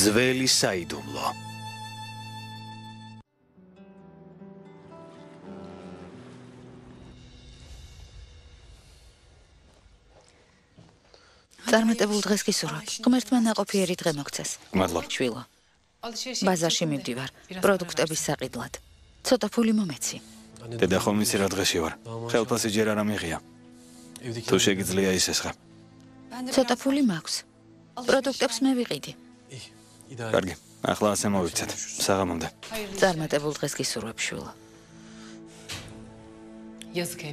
ძველი საიდუმლო. წარმატებულ დღეს გისურვებ. ღმერთმა ნაყოფიერი დღე მოგცეს. მადლობა. შვილო. ბაზარში მივდივარ, პროდუქტების საყიდლად. ცოტა ფული მომეცი. დედა ხომ იცი რა დღეში ვარ. ხელფასი ჯერ არ ამიღია. თუ შეგიძლია ისესხა. ცოტა ფული მაქვს. პროდუქტებს მე ვიყიდი. კარგი, ახლა ასე მოვიქცეთ. საღამომდე. წარმატებულ დღეს გისურვებ, შვილო.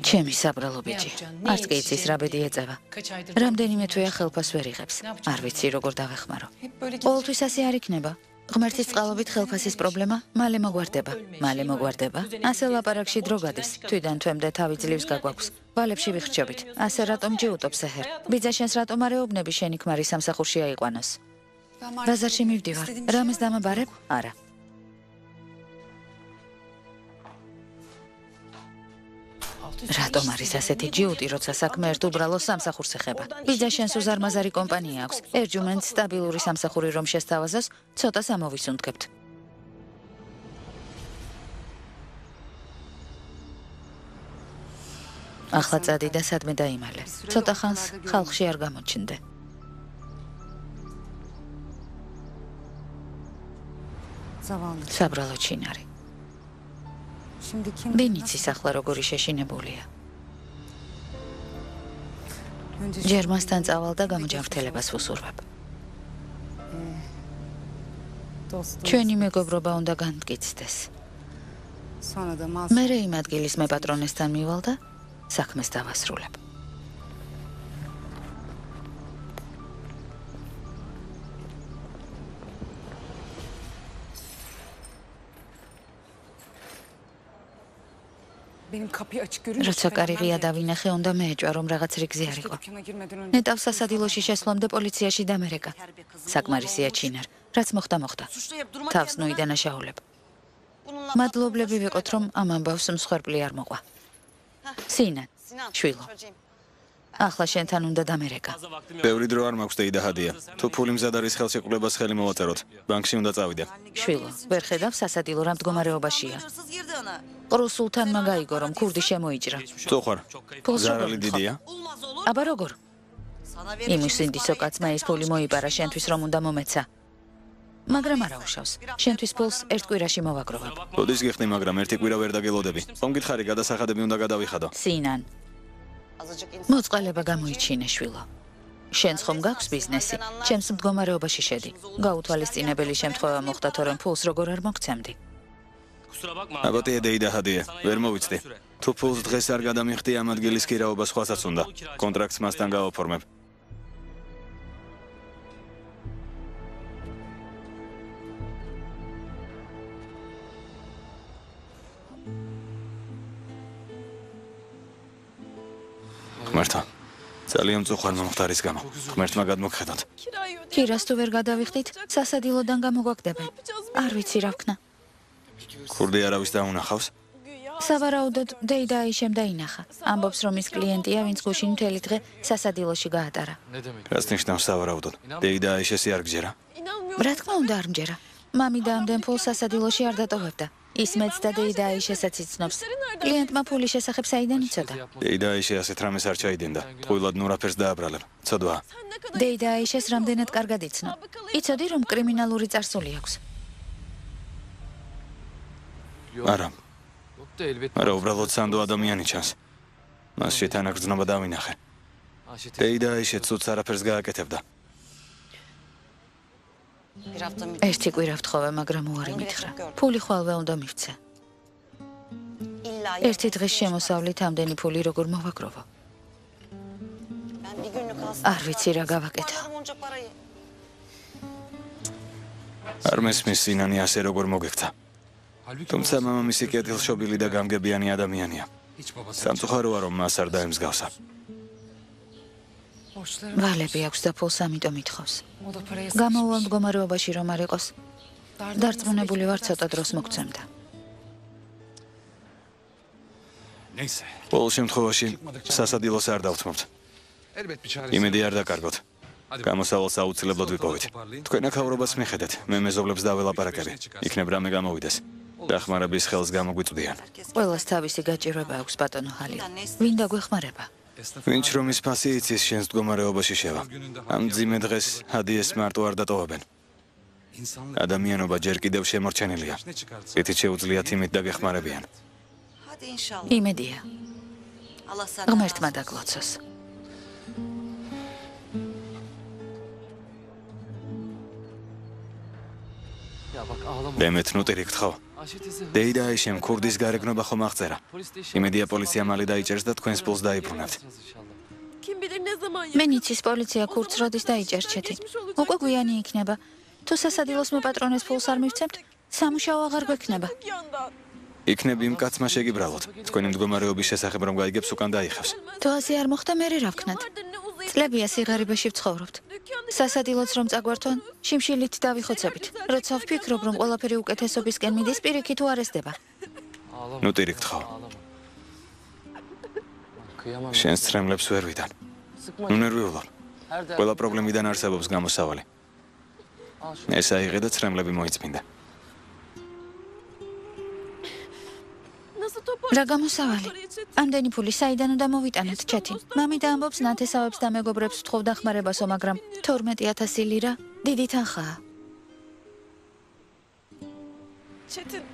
ჩემი საბრალო ბიჭი. არც კი იცის რა ბედი ეწევა. რამდენიმე თვეა ხელფას ვერ იღებს. არ ვიცი როგორ დავეხმარო. ყოველთვის ასე არ იქნება. ღმერთის წყალობით ხელფასის პრობლემა მალე მოგვარდება. ასე ლაპარაკში დრო გადის. თვიდან თვემდე თავი ძლივს გაგვაქვს. ვალებში ვიხრჩებით. ასე რატომ ჯიუტობს ეჰერ? ბიძა შენს რატომ არ ეუბნები შენი ქმარი სამსახურში აიყვანოს? ბაზარში მივდივარ. რამეს დამაბარებ? არა. რატომ არის ასეთი ჯიუტი, როცა საქმე ერთ უბრალო სამსახურს ეხება? ბიძა შენს უზარმაზარი კომპანია აქვს. ერჯუმენთ სტაბილური სამსახური რომ შესთავაზოს, ცოტას ამოვისუნთქებთ. ახლა წადი და სადმე დაიმალე. ცოტა ხანს ხალხში არ გამოჩნდე. საბრალო ჩინარი. ვინიცის ახლა როგორი შეშინებულია. ჯერ მასთან წავალ და გამოჯანმრთელებას ვუსურვებ. ჩვენი მეგობრობა უნდა განმტკიცდეს. მე იმ ადგილის მეპატრონესთან მივალ და საქმეს დავასრულებ. როცა კარიღია დავინახე, უნდა მეეჭვა, რომ რაღაც რიგზე არ იყო. ნეტავს სასადილოში შესვლამდე პოლიციაში დამერეკა. საკმარისია ჩინარ, რაც მოხდა. თავს ნუ იდანაშაულებ. მადლობლები ვიყოთ, რომ ამ ამბავს მსხვერპლი არ მოყვა. სინან, შვილო. ახლა შენთან უნდა დამერეკა. ბევრი დრო არ მაქვს დეიდა ჰადია. თუ ფული მზად არის ხელშეკრულებას ხელი მოვაწეროთ. ბანკში უნდა წავიდე. შვილო, ვერ ხედავ სასადილო რა მდგომარეობაშია. ყრუსულთანმა გაიგო, რომ ქურდი შემოიჭრა. წოხარ. ზარალი დიდია? აბა როგორ? იმის ინდისო კაცმა ეს ფული მოიპარა შენთვის რომ უნდა მომეცა. მაგრამ არა უშავს. შენთვის ფულს ერთ კვირაში მოვაგროვებ. როდის გიხდი, მაგრამ ერთი კვირა ვერ დაგელოდები. ხომ გითხარი გადასახადები უნდა გადავიხადო. სინან. მოწყალება გამოიჩინე, შვილო. შენს ხომ გაქვს ბიზნესი? ჩემს მდგომარეობაში შედი. გაუთვალისწინებელი შემთხვევა მოხდა, თორემ ფულს როგორ არ მოგცემდი. აბატია დეიდა ჰადია, ვერ მოვიცდი. თუ ფულს დღეს არ გადამიხდი, ამ ადგილის ქირაობა სხვასაც უნდა. კონტრაქტს მასთან გავაფორმებ. ღმერთო, ძალიან მწუხარ მომხდარის გამო. ღმერთმა გადმოგხედოთ. ქირას თუ ვერ გადავიხდით, სასადილოდან გამოგვაგდებენ. არ ვიცი რა ვქნა. ქურდი არავის დაუნახავს? სავარაუდოდ დეიდა აიშემ დაინახა. ამბობს, რომ ის კლიენტია, ვინც გუშინ მთელი დღე სასადილოში გაატარა. რას ნიშნავს სავარაუდოდ? დეიდა აიშესი არ გჯერა? რა თქმა უნდა არ მჯერა. მამი და ამდენ ფულს სასადილოში არ დატოვებდა. ის მეც და დეიდა აიშესაც იცნობს. კლიენტმა ფულის შესახებ საიდან იცოდა? დეიდა აიშე ასეთ რამეს არ ჩაიდენდა. ტყუილად ნურაფერს დააბრალებ. ცოდვაა. დეიდა აიშეს რამდენად კარგად იცნო. იცოდი, რომ კრიმინალური წარსული აქვს. არა. არა, უბრალოდ სანდო ადამიანი ჩანს. მას შეთანაგრძნობა დავინახე. დეიდა აიშე ცუც არაფერს გააკეთებდა. ერთი კვირა ვთხოვე, მაგრამ უარი მითხრა. ფული ხვალვე უნდა მივცე. ერთი დღის შემოსავლით ამდენი ფული როგორ მოვაგროვო? არ ვიცი რა გავაკეთო. არ მესმის სინანი ასე როგორ მოგექცა. თუმცა მამამისი კეთილშობილი და გამგებიანი ადამიანია. სამწუხაროა, რომ მას არ დაემსგავსა. ვალები აქვს და ფულს ამიტომ ითხოვს. გამოუვალ მდგომარეობაში რომ არ იყოს. დარწმუნებული ვარ, ცოტა დროს მოგცემდა. ყოველ შემთხვევაში სასადილოს არ დავთმობთ. იმედი არ დაკარგოთ. გამოსავალს აუცილებლად ვიპოვეთ. თქვენ აქაურობას მიხედეთ, მე მეზობლებს დაველაპარაკები. იქნებ რამე გამოვიდეს. დახმარების ხელს გამოგვიწვდიან. ყველას თავისი გაჭირვება აქვს ბატონო ჰალილ. ვინ დაგვეხმარება? ვინც რომ ის ფასი იცის შენს მდგომარეობაში შევა. ამ ძიმე დღეს ჰადიეს მარტო არ დატოვებენ. ადამიანობა ჯერ კიდევ შემორჩენილია. ეთით შეუძლიათ იმით დაგეხმარებიან. იმედია. ღმერთმა დაგლოცოს. დემეთ ნუტირი გთხოვ. დეიდა აიშემ ქურდის გარეგნობა ხომ აღწერა. იმედია პოლიცია მალე დაიჭერს და თქვენს პულს დაიბრუნებთ. მე იცის პოლიცია ქურდს როდის დაიჭერს ჩეთი. უკვე გვიანი იქნება. თუ სასადილოს მეპატრონეს ფულს არ მივცემთ, სამუშაო აღარ გვექნება. იქნებ იმ კაცმა შეგიბრალოთ. თქვენი მდგომარეობის შესახებ რომ გაიგებს უკან დაიხევს. თუ ასე არ მოხდა, მე რა ვქნათ? წლებია სიღარიბეში ვცხოვრობთ. სასადილოც რომ წაგვართვან, შიმშილით დავიხოცებით. როცა ვფიქრობ, რომ ყველაფერი უკეთესობისკენ მიდის, პირიქით უარესდება. ნუტირი გთხოვ. შენს ცრემლებს ვერ ვიდან. ნუ ნერვიულობ. ყველა პრობლემიდან არსებობს გამოსავალი. ეს აიღე და ცრემლები მოიწმინდა. რა გამოსავალი? ამდენი ფული საიდან უნდა მოვიტანოთ ჩეთი? მამი და ამბობს ნათესავებს და მეგობრებს ვთხოვ დახმარებასო, მაგრამ 12,000 ლირა დიდი თანხაა.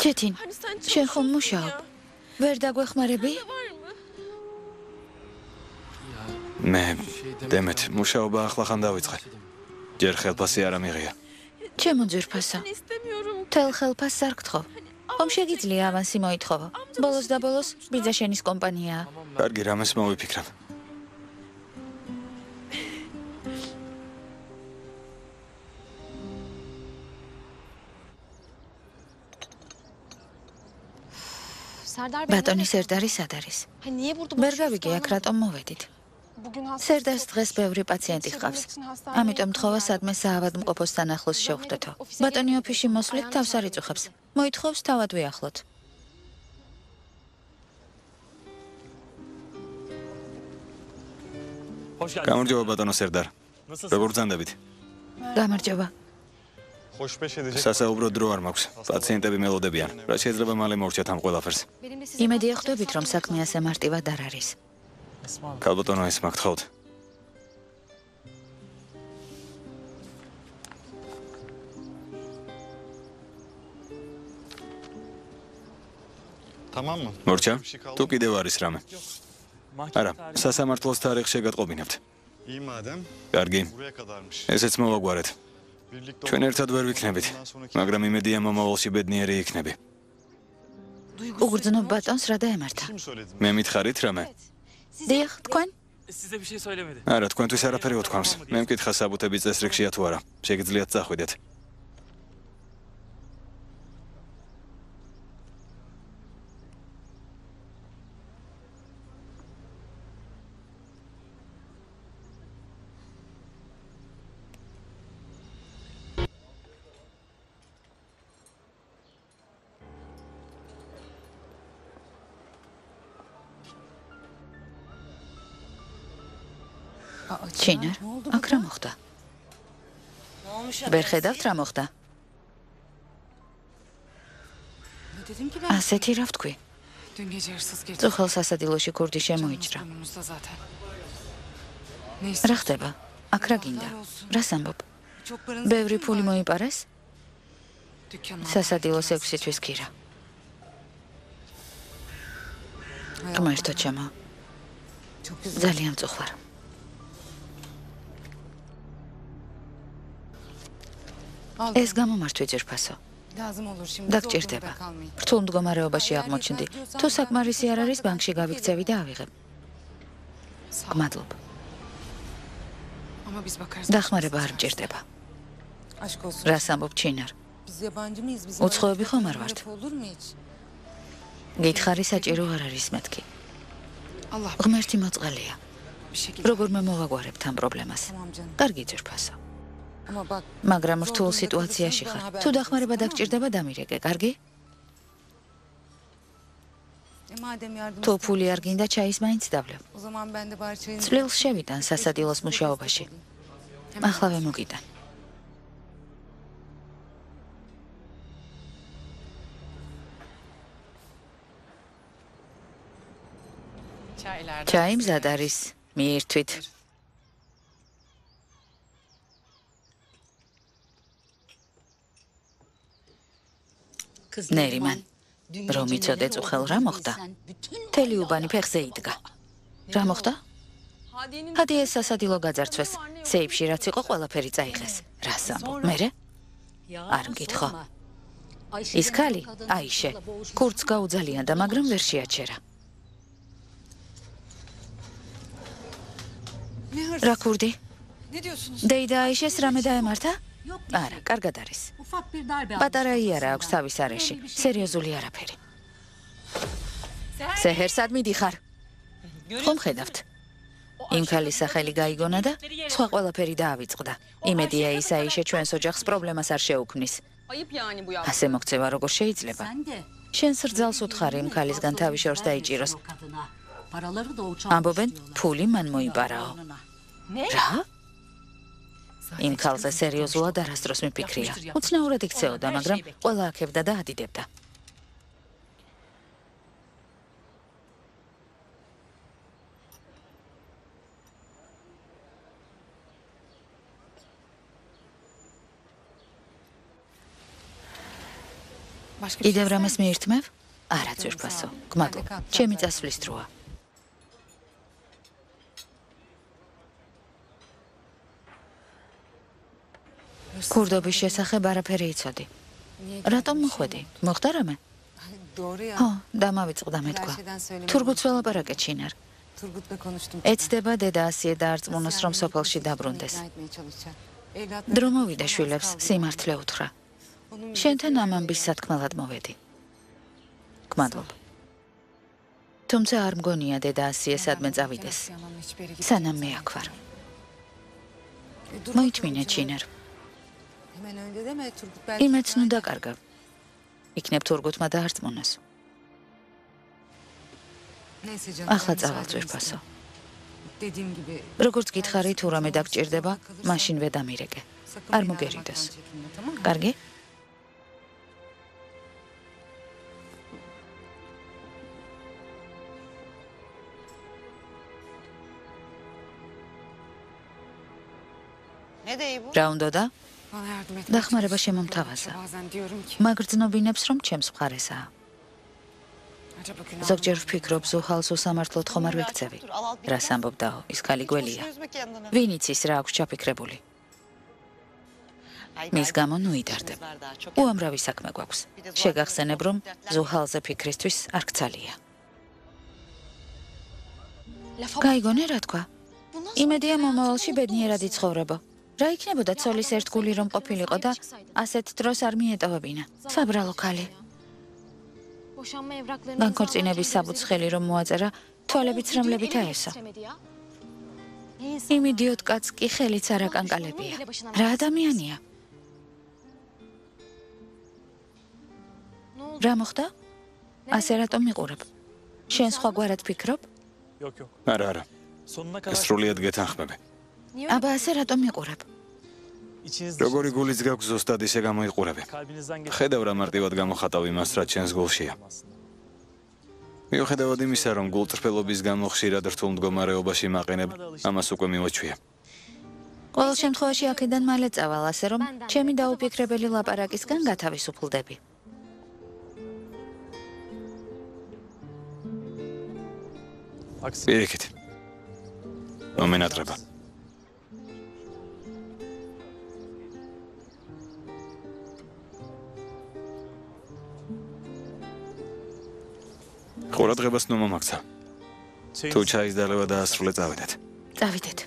ჩეთინ, შენ ხომ მუშაობ? ვერ დაგვეხმარები? მე დემეთ, მუშაობა ახლახან დავიწყე. ჯერ ხელფასი არ ამიღია. ჩემო ძვირფასო. თელ ხელფასს არ გთხოვ. ხომ შეგიძლია ავანსი მოითხოვო? ბოლოს და ბოლოს ბიძა შენის კომპანიაა. კარგი, რამეს მოვიფიქრებ. ბატონი სერდარი სად არის? ვერ გავიგე აქ რატომ მოვედით. სერდარს დღეს ბევრი პაციენტი ჰყავს. ამიტომ თხოვა სადმე საავადმყოფოსთან ახლოს შევხვდეთო. ბატონი ოფისში მოსვლით თავს არ იწუხებს. მოითხოვს თავად ვიახლოთ. გამარჯობა ბატონო სერდარ. როგორ ბრძანდებით? გამარჯობა. სასაუბრო დრო არ მაქვს. პაციენტები მელოდებიან. რა შეიძლება მალე მოვრჩათ ამ ყველაფერს? იმედია ხვდებით, რომ საქმე ასე მარტივად არ არის. ქალბატონო, ეს მაგთხოვთ. მორჩა, თუ კიდევ არის რამე? არა, სასამართლოს თარიღს შეგატყობინებთ. კარგი, ესეც მოვაგვარეთ. ჩვენ ერთად ვერ ვიქნებით, მაგრამ იმედია მომავალში ბედნიერი იქნები. უგრძნობ ბატონს რა დაემართა? მე მითხარით რამე? დიახ, თქვენ? არა, თქვენთვის არაფერი უთქვამს. მე მკითხა საბუთები წესრიგშია თუ არა. შეგიძლიათ წახვიდეთ. ჩინარ, აქ რა მოხდა? ვერ ხედავთ რა მოხდა? ასეთი რა ვთქვი? წუხელ სასადილოში ქურდი შემოიჭრა. რა ხდება? აქ რა გინდა? რას ამბობ? ბევრი ფული მოიპარეს? სასადილოს 6 თვის ქირა. ღმერთო ჩემო. ძალიან წუხარ. ეს გამომართვი ძირფასო. დაგჭირდება. რთულ მდგომარეობაში აღმოჩნდი. თუ საკმარისი არ არის, ბანკში გავიქცევი და ავიღებ. გმადლობ. დახმარება არ მჭირდება. რას ამბობ ჩინარ? უცხოები ხომ არ ვართ? გითხარი საჭირო არ არის მეთქი. ღმერთი მოწყალია. როგორ მე მოვაგვარებთ ამ პრობლემას? კარგი ძირფასო. მაგრამ რთულ სიტუაციაში ხარ. თუ დახმარება დაგჭირდება, დამირეკე, კარგი? თუ ფული არ გინდა, ჩაის მაინც დავლევ. წვლილს შევიდან სასადილოს მუშაობაში. ახლავე მოგიტან. ჩაი მზად არის, მიირთვით. ნერიმან, რომ იცოდე წუხელ რა მოხდა? მთელი უბანი ფეხზე იდგა. რა მოხდა? ჰადიეს სასადილო გაძარცვეს. სეიფში რაც იყო ყველაფერი წაიღეს. რას ამბობ? მერე? არ მკითხო. ის ქალი, აიშე, კურთს გაუძალიანდა, მაგრამ ვერ შეაჩერა. რა ქურდი? დეიდა აიშეს რამე დაემართა? არა, კარგად არის. პატარა იარა აქვს თავის არეში, სერიოზული არაფერი. სეჰერსად მიდიხარ. ხომ ხედავთ? იმ ქალის სახელი გაიგონა და სხვა ყველაფერი დაავიწყდა. იმედია ის აიშე ჩვენს ოჯახს პრობლემას არ შეუქმნის. ასე მოქცევა როგორ შეიძლება? შენს რძალს უთხარი იმ ქალისგან თავი შორს დაიჭიროს. ამბობენ, ფული მან მოიპარაო. რა? იმ ქალზე სერიოზულად არასდროს მიფიქრია. უცნაურად იქცეოდა, მაგრამ ყველა აქებდა და ადიდებდა. კიდევ რამეს მიირთმევ? არა, ძვირფასო. გმადლობ. ჩემი წასვლის დროა. ქურდობის შესახებ არაფერი იცოდი. რატომ მოხვედი? მოხდა რამე? ხო, დამავიწყდა მეთქვა. თურქეთს ველაპარაკეთ შინარ. ეცდება დედა ასიე დაარწმუნოს, რომ სოფელში დაბრუნდეს. დრო მოვიდა შვილებს, სიმართლე უთხრა. შენთან ამ ამბის სათქმელად მოვედი. გმადლობ. თუმცა არ მგონია დედა ასიე სადმე წავიდეს. სანამ მე აქ ვარ. მოიჭმინე ჩინარ. იმეც ნუ დაკარგავ. იქნებ თურქეთმა დაარწმუნოს. ახლა წავალ ძვირფასო. როგორც გითხარი თუ რამე დაგჭირდება, მაშინ ვედამირეკე. არ მოგერიდოს. კარგი? რა უნდოდა? დახმარება შემომთავაზა. მაგრძნობინებს, რომ ჩემს მხარესაა. ზოგჯერ ვფიქრობ, ზუჰალს უსამართლოდ ხომ არ ვექცევი. რას ამბობდაო, ის ქალი გველია. ვინ იცის რა აქვს ჩაფიქრებული? მის გამო ნუ იდარდებ. უამრავი საქმე გვაქვს. შეგახსენებ, რომ ზუჰალზე ფიქრისთვის არ გცალია. გაიგონე რა თქვა? იმედია მომავალში ბედნიერად იცხოვრებო. რა იქნებოდა ცოლის ერთგული რომ ყოფილიყო და ასეთ დროს არ მიეტოვებინა. საბრალო ქალი. განქორწინების საბუცხელი რომ მოაწერა, თვალებით ცრემლებით აესა. იმ იდიოტ კაცს კი ხელიც არ აკანკალებია. რა ადამიანია? რა მოხდა? ასე რატომ მიყურებ? შენ სხვაგვარად ფიქრობ? არა. სრულიად გეთანხმები. აბა ასე რატომ მიყურებ? როგორი გულიც გაქვს ზუსტად ისე გამოიყურები. ხედავ რა მარტივად გამოხატავ იმას, რაც შენს გულშია. მიუხედავად იმისა, რომ გულწრფელობის გამო ხშირად რთულ მდგომარეობაში მაყენებ, ამას უკვე მივაჩვია. ყოველ შემთხვევაში აქედან მალე წავალ, ასე რომ ჩემი დაუფიქრებელი ლაპარაკისგან გათავისუფლდები. პირიქით. მომენატრება. ყურადღებას ნუ მომაქცა. თუ ჩაის დალევა დაასრულე, წავიდეთ. წავიდეთ.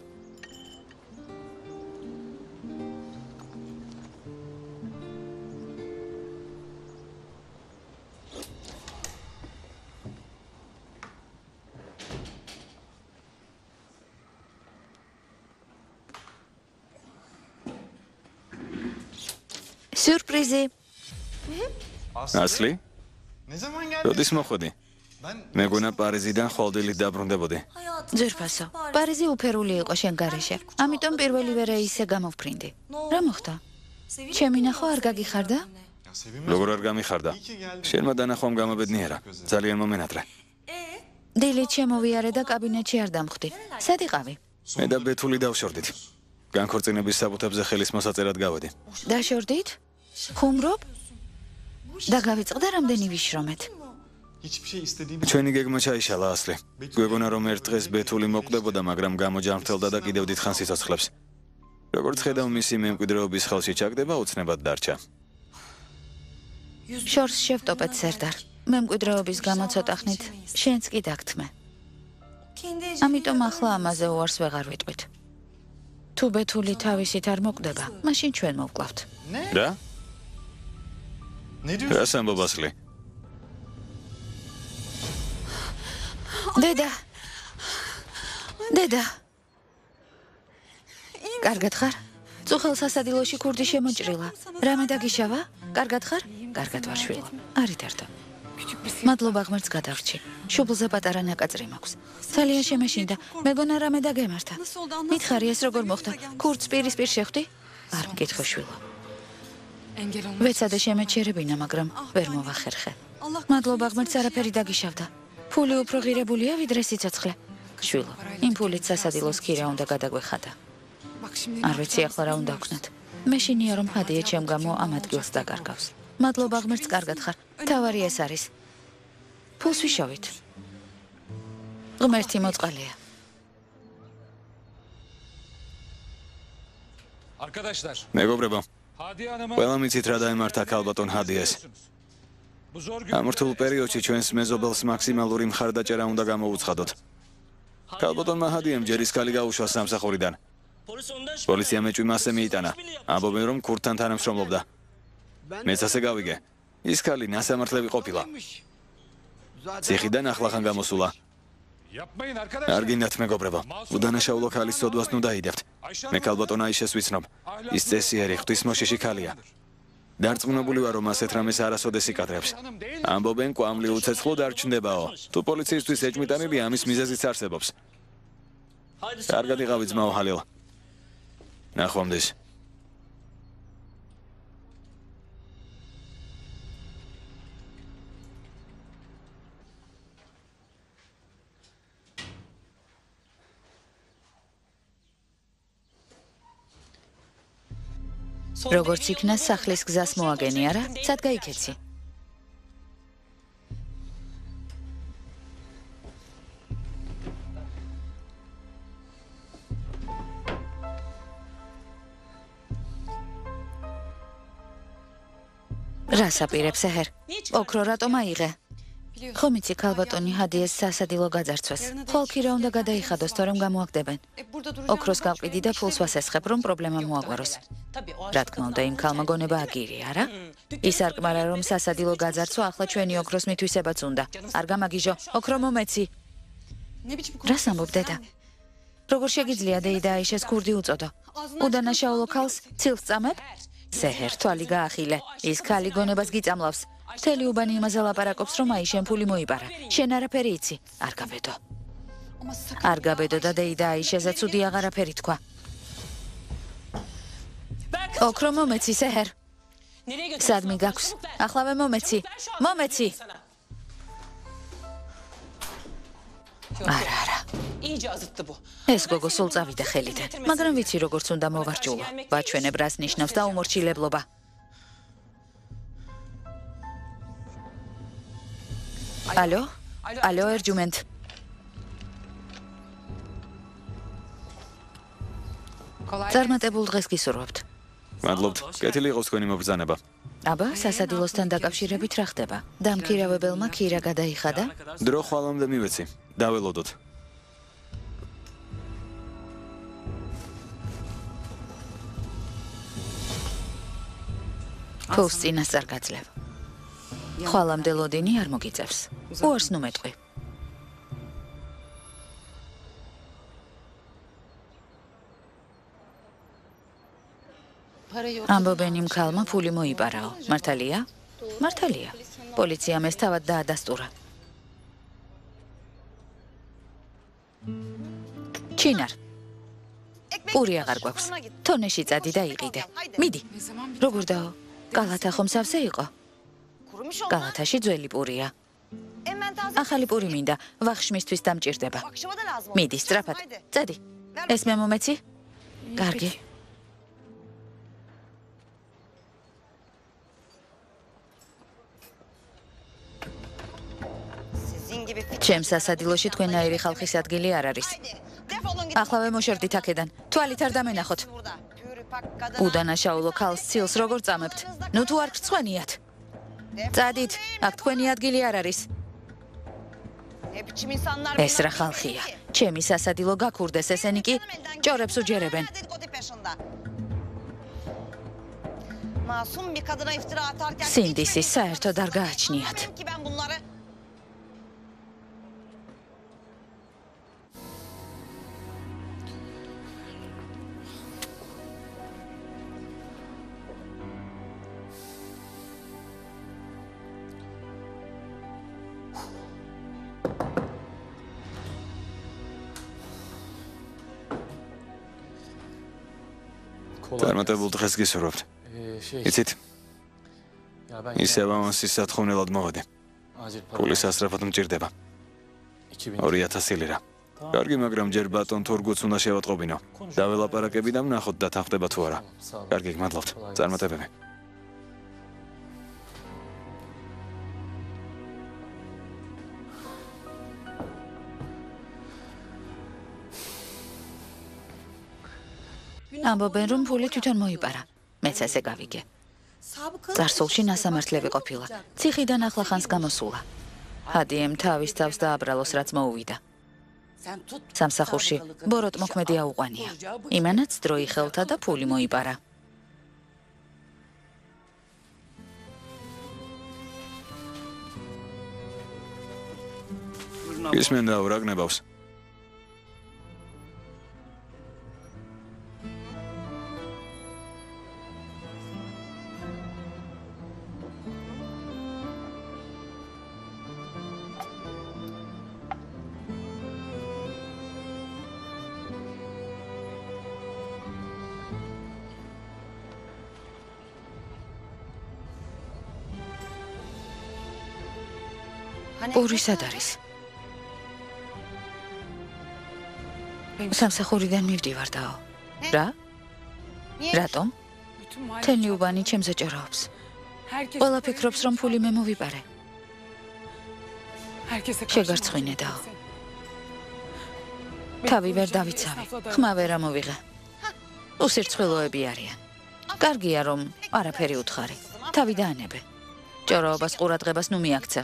სიურპრიზი. ასლი? როდის მოხვედი? მეგონა პარიზიდან ხოლდილით დაბრუნდებოდი. ძვირფასო, პარიზი უფერული იყო შენ გარეშე, ამიტომ პირველივე რეისზე გამოვფრინდი. რა მოხდა? ჩემი ნახვა არ გაგიხარდა? როგორ არ გამიხარდა? შენმა დანახვამ გამაბედნიერა. ძალიან მომენატრე. დილით შემოვიარე და კაბინეტში არ დამხვდი. სად იყავი? მე და ბეთული დავშორდით. განქორწინების საბუთებზე ხელის მოსაწერად გავედი. დაშორდით? ხუმრობ? და გავიწყდა რამდენი ვიშრომეთ? ჩვენი გეგმა ჩაიშალა ასლი. გვეგონა რომ ერთ დღეს ბეთული მოკვდებოდა, მაგრამ გამოჯამრთელდა და კიდევ დიდხანს სიცოცხლებს. როგორც ხედავ, მისი მემკვიდრეობის ხელში ჩაგდება უცნებად დარჩა. შორს შევტოპეთ სერდარ. მემკვიდრეობის გამო ცოტა ხნით შენც კი დაგთმე. ამიტომ ახლა ამაზე უარს ვეღარ ვიტყვით. თუ ბეთული თავისით არ მოკვდება, მაშინ ჩვენ მოვკლავთ. რა? რას ამბობ ასლი? დედა. კარგად ხარ? წუხელ სასადილოში ქურდი შემოჭრილა. რამე დაგიშავა? კარგად ხარ? კარგად ვარ შვილო. არითერთო. მადლობა ღმერთს გადავრჩი. შუბლზე პატარა ნაკაწრი მაქვს. ძალიან შემეშინდა. მეგონა რამე დაგემართა. მითხარი ეს როგორ მოხდა? ქურდს პირისპირ შეხვდი? არ მკითხო შვილო. ვეცადე შემეჩერებინა, მაგრამ ვერ მოვახერხე. მადლობა ღმერთს არაფერი დაგიშავდა. ფული უფრო ღირებულია ვიდრე სიცოცხლე. შვილო, იმ ფულით სასადილოს ქირა უნდა გადაგვეხადა. არ ვიცი ახლა რა უნდა ვქნათ. მეშინია რომ ჰადია ჩემ გამო ამ ადგილს დაკარგავს. მადლობა ღმერთს კარგად ხარ. თავარი ეს არის. ფულს ვიშოვით. ღმერთი მოწყალია. მეგობრებო, ყველა მიცით რა დაემართა ქალბატონ ჰადიეს. ამ რთულ პერიოდში ჩვენს მეზობელს მაქსიმალური მხარდაჭერა უნდა გამოუცხადოთ. ქალბატონმა ჰადიემ ჯერის ქალი გაუშვა სამსახურიდან. პოლიციამ ეჭვი მასზე მიიტანა. ამბობენ რომ ქურდთან თანამშრომლობდა. მეც ასე გავიგე. ის ქალი ნასამართლები ყოფილა. ციხიდან ახლახან გამოსულა. არ გინდათ მეგობრებო, უდანაშაულო ქალის სოდვას ნუ დაიდებთ. მე ქალბატონ აიშეს ვიცნობ. ის წესიერი ღვთისმოშიში ქალია. დარწმუნებული ვარ რომ ასეთ რამეს არასოდეს იკადრებს. ამბობენ კვამლი უცეცხლო დარჩნდებაო. თუ პოლიციისთვის ეჭვმიტანილი ამის მიზეზიც არსებობს. კარგად იყავი ძმაო ჰალილ. ნახვამდის. როგორც იქნა სახლის გზას მოაგენი არა? სად გაიქეცი? რას აპირებს ეჰერ? ოქრო რატომ აიღე? ხომ იცი ქალბატონი ჰადიეს სასადილო გაძარცვეს. ხოლკი რა უნდა გადაიხადოს, თორემ გამოაგდებენ. ოქროს გავყიდი და ფულს ვასესხებ, რომ პრობლემა მოაგვაროს. რა თქმა უნდა, იმ ქალმა გონება აგირი, არა? ის არ კმარა, რომ სასადილო გაძარცვა ახლა ჩვენი ოქროს მითვისებაც უნდა. არ გამაგიჟო, ოქრო მომეცი. რას ამბობ, დედა? როგორ შეგიძლია დეიდა აიშეს ქურდი უწოდო? უდანაშაულო ქალს ცილს წამებ? სეჰერ, თვალი გაახილე. ის ქალი გონებას გიწამლავს. მთელი უბანი იმაზე ლაპარაკობს, რომ აიშემ ფული მოიპარა. შენ არაფერი იცი? არ გაბედო. არ გაბედო და დეიდა აიშეზე ცუდი აღარაფერი თქვა. ოქრო მომეცი, სეჰერ. სადმი გაქვს? ახლავე მომეცი. მომეცი. არა. ეს გოგო სულ წავიდა ხელიდან, მაგრამ ვიცი როგორც უნდა მოვარჯულო. ვაჩვენებ რას ნიშნავს და უმორჩილებლობა. ალო, ერჯუმენტ. წარმატებულ დღეს გისურვებთ. მადლობთ. კეთილი იყოს თქვენი მობრძანება. აბა, სასადილოსთან დაკავშირებით რა ხდება? დამქირავებელმა ქირა გადაიხადა? დრო ხვალამდე მივეცი. დაველოდოთ. ფულს წინასწარ გაძლევ. ხვალამდე ლოდინი არ მოგიწევს. უარს ნუ მეტყვი. ამბობენ იმ ქალმა ფული მოიპარაო. მართალია? მართალია. პოლიციამ ეს თავად დაადასტურა. ჩინარ. პური აღარ გვაქვს. თონეში წადი და იყიდე. მიდი. როგორ დაო? კალათა ხომ სავსე იყო? კალათაში ძველი პურია. ახალი პური მინდა, ვახშმისთვის დამჭირდება. მიდი, სწრაფად. წადი. ეს მე მომეცი? კარგი. ჩემს სასადილოში თქვენაირი ხალხის ადგილი არ არის. ახლავე მოშორდით აქედან. თვალით არ დამენახოთ. უდანაშაულო ქალს ცილს როგორ წამებთ? ნუ თუ არ გწვენიათ. წადით, აქ თქვენი ადგილი არ არის. ეს რა ხალხია? ჩემი სასადილო გაქურდეს, ესენი კი ჭორებს უჯერებენ. სინდისი საერთოდ არ გააჩნიათ. წარმატებულ დღეს გისურვებთ. იცით? ისევ ამასის სათხოვნელად მოვედი. პული სასწრაფოდ მჭირდება. 2000 ლირა. კარგი, მაგრამ ჯერ ბატონ თორგუც უნდა შევატყობინო. დაველაპარაკები და ვნახოთ და თანხდება თუ არა. კარგი, გმადლობთ. წარმატებები. ამბობენ, რომ ფული თვითონ მოიპარა. მეც ესე გავიგე. წარსულში ნასამართლები ყოფილა. ციხიდან ახლა ხანს გამოსულა. ჰადიემ თავის თავს დააბრალოს, რაც მოუვიდა. სამსახურში ბოროტ მოქმედი აუყვანია. იმანაც დრო იხელთა და ფული მოიპარა. ისმენდაო, რა გნებავს? პური სად არის? სამსახურიდან მივდივარ დაო. რა? რატომ? თენი უბანი ჩემზე ჭორაობს. ყველა ფიქრობს, რომ ფული მე მოვიპარე. შეგარცხვინე დაო. თავი ვერ დავიცავი, ხმა ვერ ამოვიღე. უსირცხვილოები არიან. კარგია, რომ არაფერი უთხარი. თავი დაანებე. ჭორაობას ყურადღებას ნუ მიაქცე.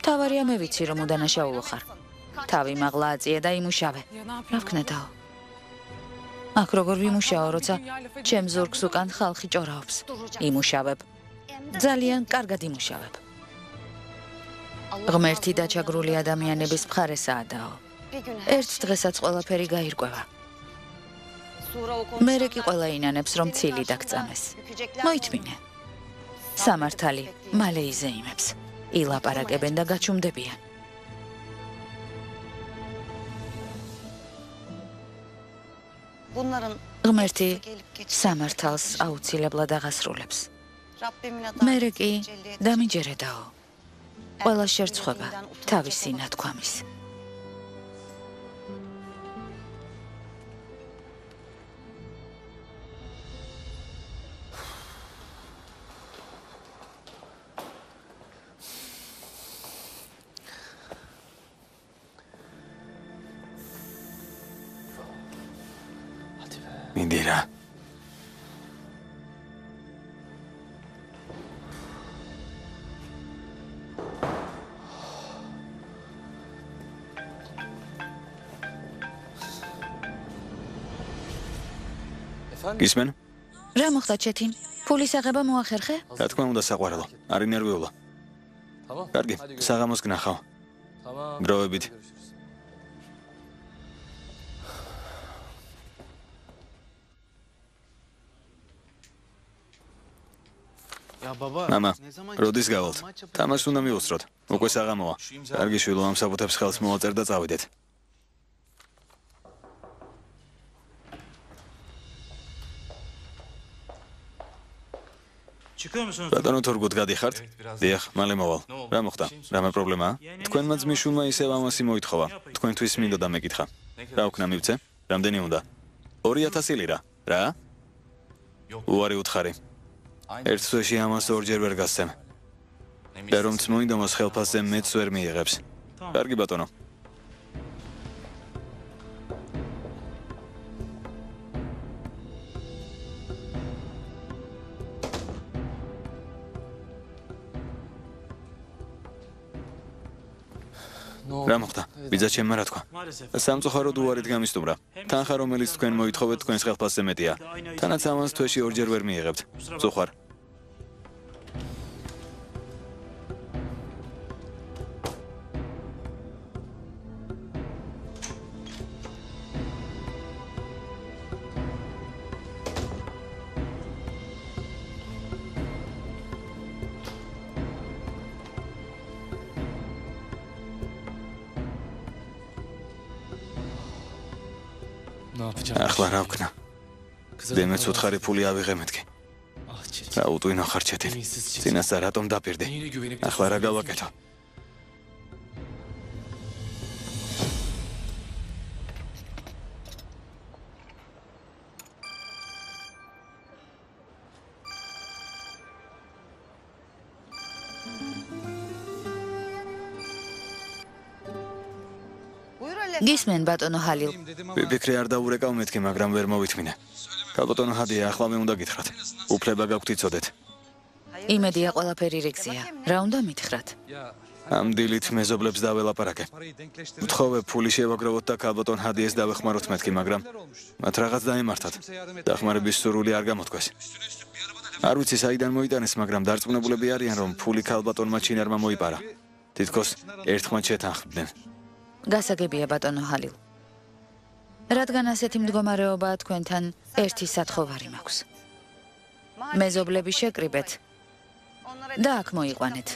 თავარია მე ვიცი, რომ უდანაშაულო ხარ. თავი მაღლა აწიე და იმუშავე. რა ვქნა დაო? აქ როგორ ვიმუშაო, როცა ჩემ ზურგს უკან ხალხი ჭორაობს. იმუშავებ. ძალიან კარგად იმუშავებ. ღმერთი დაჩაგრული ადამიანების მხარესაა დაო. ერთ დღესაც ყველაფერი გაირკვევა. მერე კი ყველა ინანებს, რომ ცილი დაგწამეს. მოითმინე. სამართალი მალე იზეიმებს. ილაპარაკებენ და გაჩუმდებიან. ღმერთი სამართალს აუცილებლად აღასრულებს. მერე კი დამიჯერე დაო. ყველა შერცხვება თავისი ნათქვამის. მინდირა. გისმენ? რა მოხდა ჩეთინ? ფულის აღება მოახერხე? რა თქმა უნდა, საყვარელო. არ ინერვიულა. კარგი, საღამოს გნახავ. გროვებით. მამა, როდის გავალთ? თამაშს უნდა მივუსწროთ. უკვე საღამოა. კარგი შვილო, ამ საბუთებს ხელს მოვაწერ და წავიდეთ. ბატონო თორგუთ გადიხართ? დიახ, მალე მოვალ. რა მოხდა? რამე პრობლემაა? თქვენმა ძმისშვილმა ისევ ამასი მოითხოვა. თქვენთვის მინდოდა მეკითხა. რა უკნა მივცე? რამდენი უნდა? 2000 ლირა. რა? უარი უთხარი. ერთ თვეში ამას ორჯერ ვერ გასცემ. და რომც მოინდომოს ხელფასზე მეც ვერ მიიღებს. კარგი ბატონო. რა მოხდა? ბიძა ჩემმა რა თქვა? სამწუხაროდ უარით გამისტუმრა. თანხა რომელიც თქვენ მოითხოვეთ თქვენს ხელფასზე მეტია. თანაც ამას თვეში ორჯერ ვერ მიიღებთ. წუხარ. ახლა რა ვქნა? დემეც უთხარი ფული ავიღე მეთქი. რა უტვინო ხარჩეთი. წინასწარ რატომ დაპირდი? ახლა რა გავაკეთო? გისმენ ბატონო ჰალილ. ვიფიქრე არ დაურეკავ მეთქი, მაგრამ ვერ მოვითმინე. ბატონო ჰადია, ახლა მე უნდა გითხრათ. უფლება გაქვთ იცოდეთ. იმედია ყველაფერი რიგზია. რა უნდა მითხრათ? ამ დილით მეზობლებს დაველაპარაკე. ვთხოვე ფული შევაგროვოთ და ქალბატონ ჰადიეს დავეხმაროთ მეთქი, მაგრამ მათ რაღაც დაემართათ. დახმარების სურვილი არ გამოთქვეს. არ ვიცი საიდან მოიტანეს, მაგრამ დარწმუნებულები არიან, რომ ფული ქალბატონმა ჩინარმა მოიპარა. თითქოს ერთხმად შეთანხმდნენ. გასაგებია ბატონო ჰალილ. რადგან ასეთი მდგომარეობაა თქვენთან, ერთი სათხოვარი მაქვს. მეზობლები შეკრიბეთ და აქ მოიყვანეთ.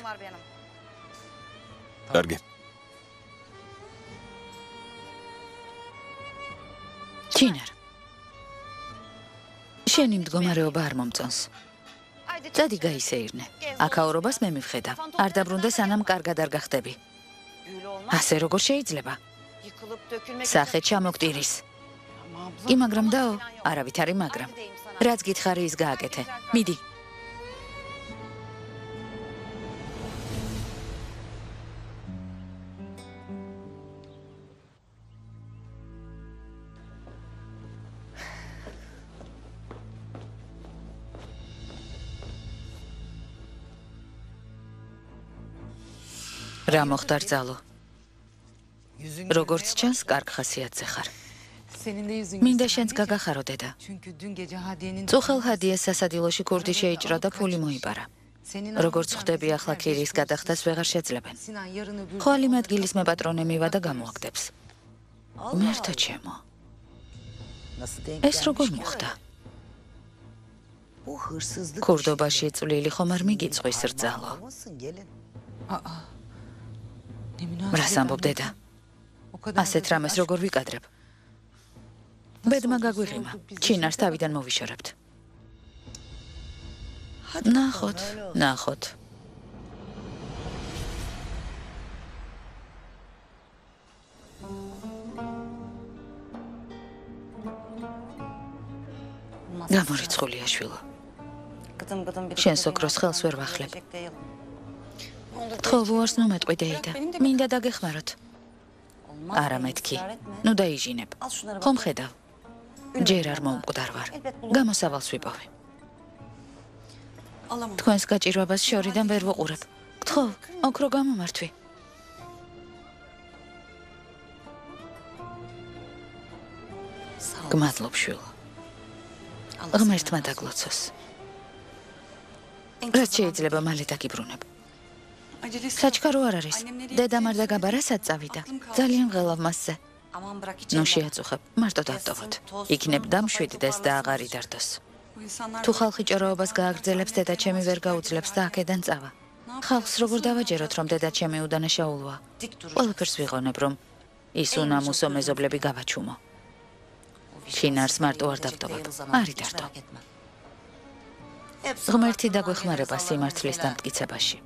კარგი. ჩინარ. შენი მდგომარეობა არ მომწონს. წადი გაისეირნე. აქაურობას მე მივხედავ. არ დაბრუნდე სანამ კარგად არ გახდები. ასე როგორ შეიძლება? სახე ჩამოგტირის. კი, მაგრამ დაო, არავით არის მაგრამ. რაც გითხარი ის გააკეთე. მიდი. რა მოხდა რძალო? როგორც ჩანს, კარგ ხასიათზე ხარ. მინდა შენც გაგახარო დედა. წუხელ ჰადიეს სასადილოში ქურდი შეიჭრა და ფული მოიპარა. როგორც ხვდები, ახლა ქირის გადახდას ვეღარ შეძლებენ. ხვალ იმ ადგილის მეპატრონე მივა და გამოაგდებს. მერთა ჩემო. ეს როგორ მოხდა? ქურდობაში წვლილი ხომ არ მიგიწვის რძალო? რას ამბობ დედა? ასეთ რამეს როგორ ვიკადრებ? ბედმა გაგვიღიმა. ჩინარს თავიდან მოვიშორებთ. ნახოთ, ნახოთ. გამორიცხულია შვილო. შენ სოკროს ხელს ვერ ვახლებ. თხოვუარს მომეტყვი დეიდა. მინდა დაგეხმაროთ. არა მეთქი. ნუ დაიჟინებ. ხომ ხედავ? ჯერ არ მომკვდარ ვარ. გამოსავალს ვიპოვე. თქვენს გაჭირვებას შორიდან ვერ ვუყურებ. გთხოვ, ოქრო გამომართვი. გმადლობ შვილო. ღმერთმა დაგლოცოს. რაც შეიძლება მალე დაგიბრუნებ. საჩქარო არ არის. დედამ არ დაგაბარასაც წავიდა. ძალიან ღელავ მასზე. ნუ შეაწუხებ, მარტო დავტოვოთ. იქნებ დამშვიდდეს და აღარ იდარდოს. თუ ხალხი ჭორაობას გააგრძელებს, დედა ჩემი ვერ გაუძლებს და აქედან წავა. ხალხს როგორ დავაჯეროთ, რომ დედა ჩემი უდანაშაულოა? ყველაფერს ვიღონებ, რომ ის უნამუსო მეზობლები გავაჩუმო. ჩინარს მარტო არ დავტოვებ. არ იდარდო. ღმერთი დაგვეხმარება სიმართლის დამტკიცებაში.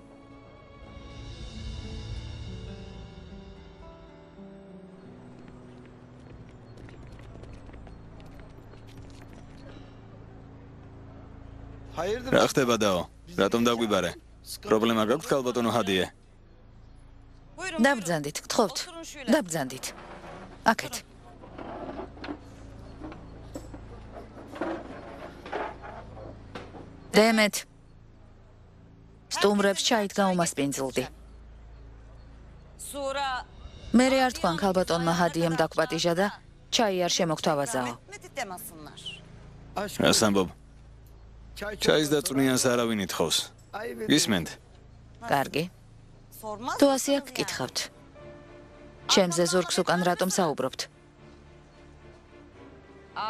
რა ხდება დაო? რატომ დაგვიბარე? პრობლემა გაქვთ ქალბატონო ჰადიე? დაბრძანდით, გთხოვთ. დაბრძანდით. აქეთ. დემეთ. სტუმრებს ჩაით გაუმასპინძლდი. მე არ თქვან ქალბატონმა ჰადიემ დაგვპატიჟა და ჩაი არ შემოგთავაზაო. რას ამბობ? ჩაის დაწვნიანს არავინ ითხოვს. გისმენთ? კარგი. თუ ასე აქ გკითხავთ. ჩემზე ზურგს უკან რატომ საუბრობთ?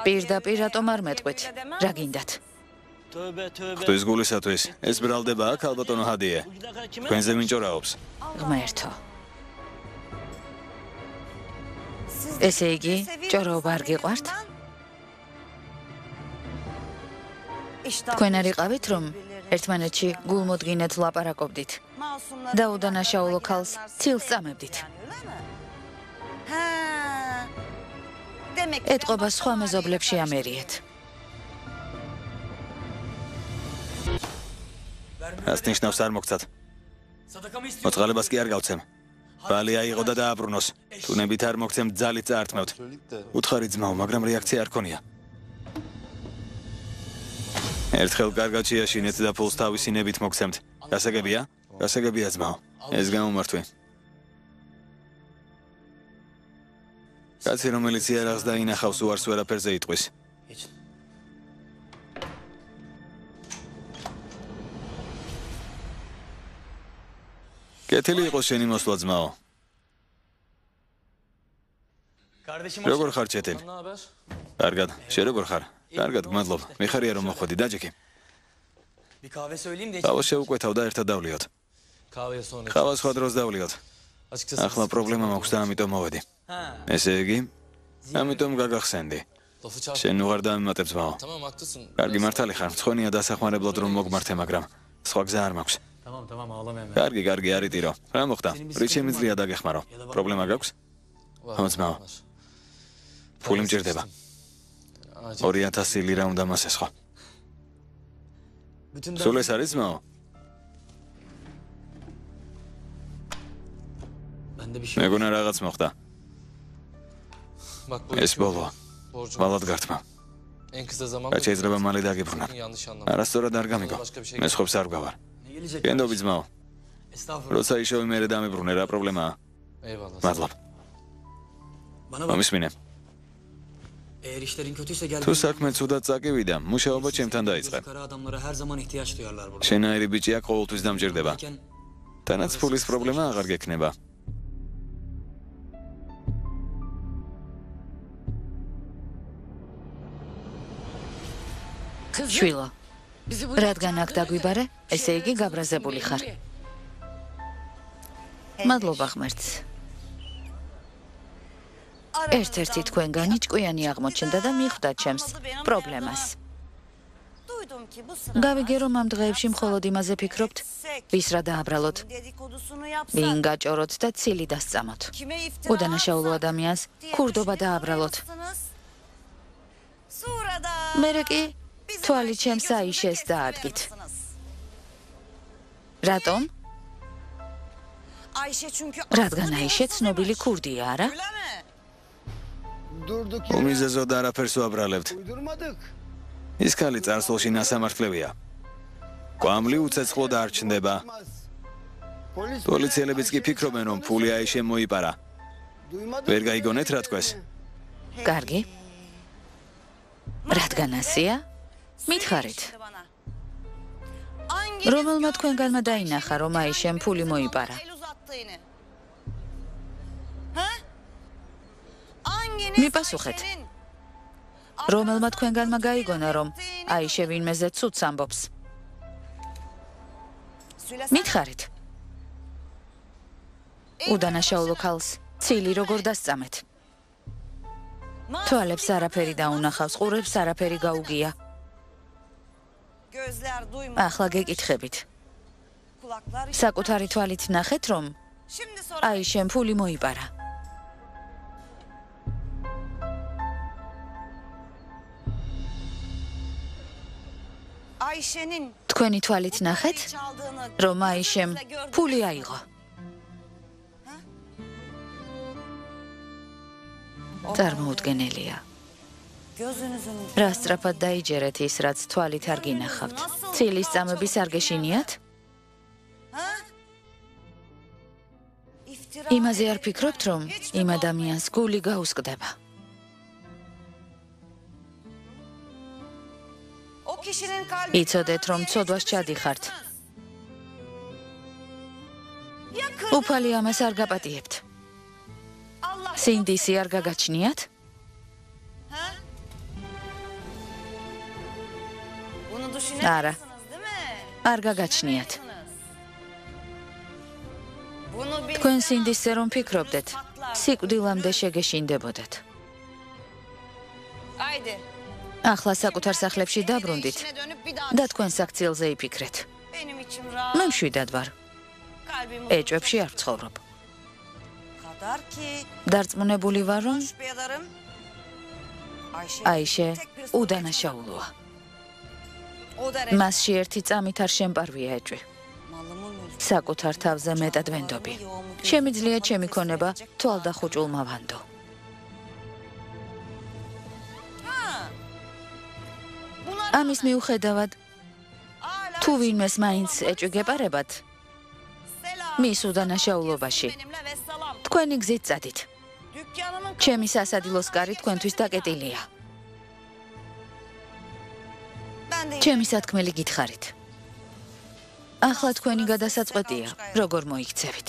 პირდაპირ რატომ არ მეტყვით? რა გინდათ? ღვთის გულისათვის ეს ბრალდებაა ქალბატონო ჰადიე. თქვენზე მინჭორაობს. ღმერთო. ესე იგი, ჭორაობა არ გიყვართ? თქვენ არ იყავით, რომ ერთმანეთში გულმოდგინედ ვლაპარაკობდით და უდანაშაულო ქალს ცილს წამებდით. ეტყობა სხვა მეზობლებში ამერიეთ. რას ნიშნავს არ მოგცათ? მოწყალებას კი არ გავცემ. ბალი აიღო და დააბრუნოს. თუნებით არ მოგცემ, ძალით წაართმევთ. უთხარი ძმაო, მაგრამ რეაქცია არ ქონია. ერთხელ კარგად შეაშინეთ და ფულს თავისი ნებით მოგცემთ. გასაგებია? გასაგებია ძმაო. ეს გამომართვი. კაცი, რომელიც იარაღს დაინახავს, უარს ვერაფერზე იტყვის. კეთილი იყოს შენი მოსვლა ძმაო. როგორ ხარ ჩეტენ? კარგად, შე როგორ ხარ? კარგად, გმადლობ. მიხარია რომ მოხვედი, დაჯექი. ყავა შევუკვეთავ და ერთად დავლიოთ. ყავა სხვა დროს დავლიოთ. ახლა პრობლემა მაქვს და ამიტომ მოვედი. ესე იგი, ამიტომ გაგახსენდი. შენ უღარ დამემატებ ძმაო. კარგი მართალი ხარ, მცხონია დასახმარებლად რომ მოგმართე, მაგრამ სხვა გზა არ მაქვს. კარგი, კარგი, არ იტირო. რა მოხდა? რით შემიძლია დაგეხმარო? პრობლემა გაქვს? ძმაო. ფული მჭირდება. 2000 ლირა უნდა მასესხო. სულ ეს არის ძმაო? მეგონა რაღაც მოხდა. ეს ბოლოა. ვალად გართმა. რაც შეიძლება მალე დაგიბრუნო. არასწორად არ გამიგო. მე სხვებს არ ვგავარ. გენდობი ძმაო. როცა ისევ მერე დამიბრუნე, რა პრობლემაა? მადლობ. მომისმინე. თუ საქმე ცუდად წაკივიდა, მუშაობა ჩემთან დაიწყე. შენაირი ბიჭი აქ ყოველთვის დამჭირდება. თანაც ფულის პრობლემა აღარ გექნება. შვილო, რადგან აქ დაგვიბარე, ესე იგი გაბრაზებული ხარ. მადლობა ღმერთს. ერთ-ერთი თქვენგანი ჭკვიანი აღმოჩნდა და მიხვდა ჩემს პრობლემას. გავიგე, რომ ამ დღეებში მხოლოდ იმაზე ფიქრობთ, ვის რა დააბრალოთ, ვინ გაჭოროთ და ცილი დასწამოთ. უდანაშაულო ადამიანს ქურდობა დააბრალოთ. მერე კი თვალი ჩემს აიშეს დაადგით. რატომ? რადგან აიშე ცნობილი ქურდია, არა? უმიზეზო და არაფერს ვაბრალებთ. ის ქალი წარსულში ნასამართლევია. კვამლი უცეცხლო და არ ჩნდება. პოლიციელებიც კი ფიქრობენ, რომ ფული აიშე მოიპარა. ვერ გაიგონეთ რა თქვეს? კარგი. რადგან ასეა? მითხარით. რომელმა თქვენგანმა დაინახა, რომ აიშემ ფული მოიპარა? მიპასუხეთ. რომელმა თქვენგანმა გაიგონა, რომ აიშე ვინმეზე ცუდს ამბობს? მითხარით. უდანაშაულო ქალს ცილი როგორ დასწამეთ? თვალებს არაფერი დაუნახავს, ყურებს არაფერი გაუგია. ახლა გეკითხებით. საკუთარი თვალით ნახეთ, რომ აი შენ ფული მოიპარა. თქვენი თვალით ნახეთ, რომ აი შენ ფული აიღო. წარმოუდგენელია. რა სწრაფად დაიჯერეთ ის, რაც თვალით არ გინახავთ. ცილის წამების არ გეშინიათ? იმაზე არ ფიქრობთ, რომ იმ ადამიანს გული გაუსკდება. იცოდეთ, რომ ცოდვას ჩადიხართ. უფალი ამას არ გაპატიებთ. სინდისი არ გაგაჩნიათ? არა, არ გაგაჩნიათ. თქვენ სინდისზე რომ ფიქრობდეთ, სიკვდილამდე შეგეშინდებოდეთ. ახლა საკუთარ სახლებში დაბრუნდით და თქვენ საქციელზე იფიქრეთ. მე მშვიდად ვარ. ეჭვებში არ ვცხოვრობ. დარწმუნებული ვარ, რომ აიშე უდანაშაულოა. მასში ერთი წამით არ შემპარვია ეჭვი. საკუთარ თავზე მეტად ვენდობი. შემიძლია ჩემი ქონება თვალდახუჭულმა ვანდო. ამის მიუხედავად, თუ ვინმეს მაინც ეჭვი გეპარებათ, მის უდანაშაულობაში, თქვენი გზით წადით. ჩემი სასადილოს კარი თქვენთვის დაკეტილია. ჩემი სათქმელი გითხარით. ახლა თქვენი გადასაწყვეტია, როგორ მოიქცევით.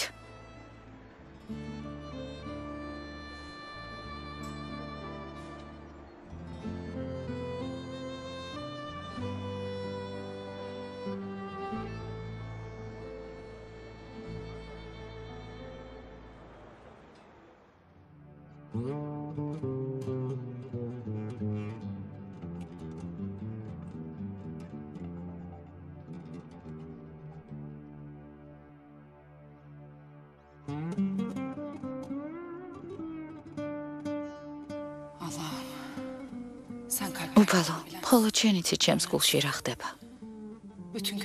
უფალო, მხოლოდ შენიცი ჩემს გულში რა ხდება.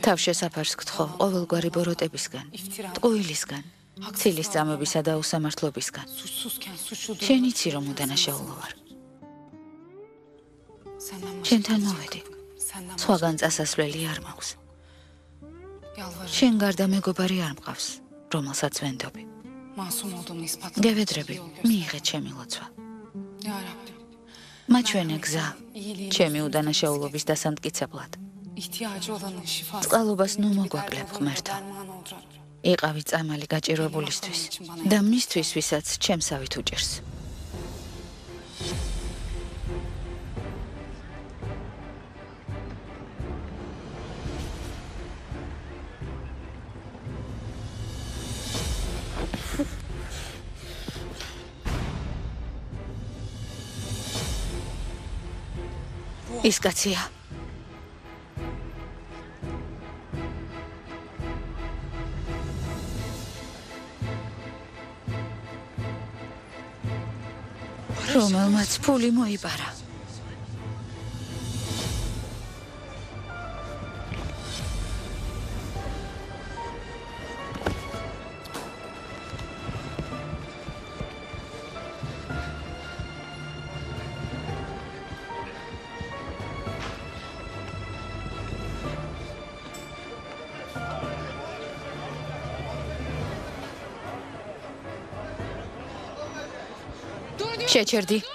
თავშესაფარს გთხოვ ყოველგვარი ბოროტებისგან, ტყუილისგან, ცილის წამებისა და უსამართლობისგან. შენიცი რომ უდანაშაულო ვარ. შენთან მოვედი. სხვაგან წასასვლელი არ მაქვს. შენ გარდა მეგობარი არ მყავს, რომელსაც ვენდობი. გევედრები, მიიღეთ ჩემი ლოცვა. მაჩვენე გზა, ჩემი უდანაშაულობის დასამტკიცებლად. წყალობას ნუ მოგვაკლებ ღმერთო. იყავი წამალი გაჭირვებულისთვის და მისთვის, ვისაც ჩემსავით უჭერს. ის კაცია. რომელმაც ფული მოიპარა.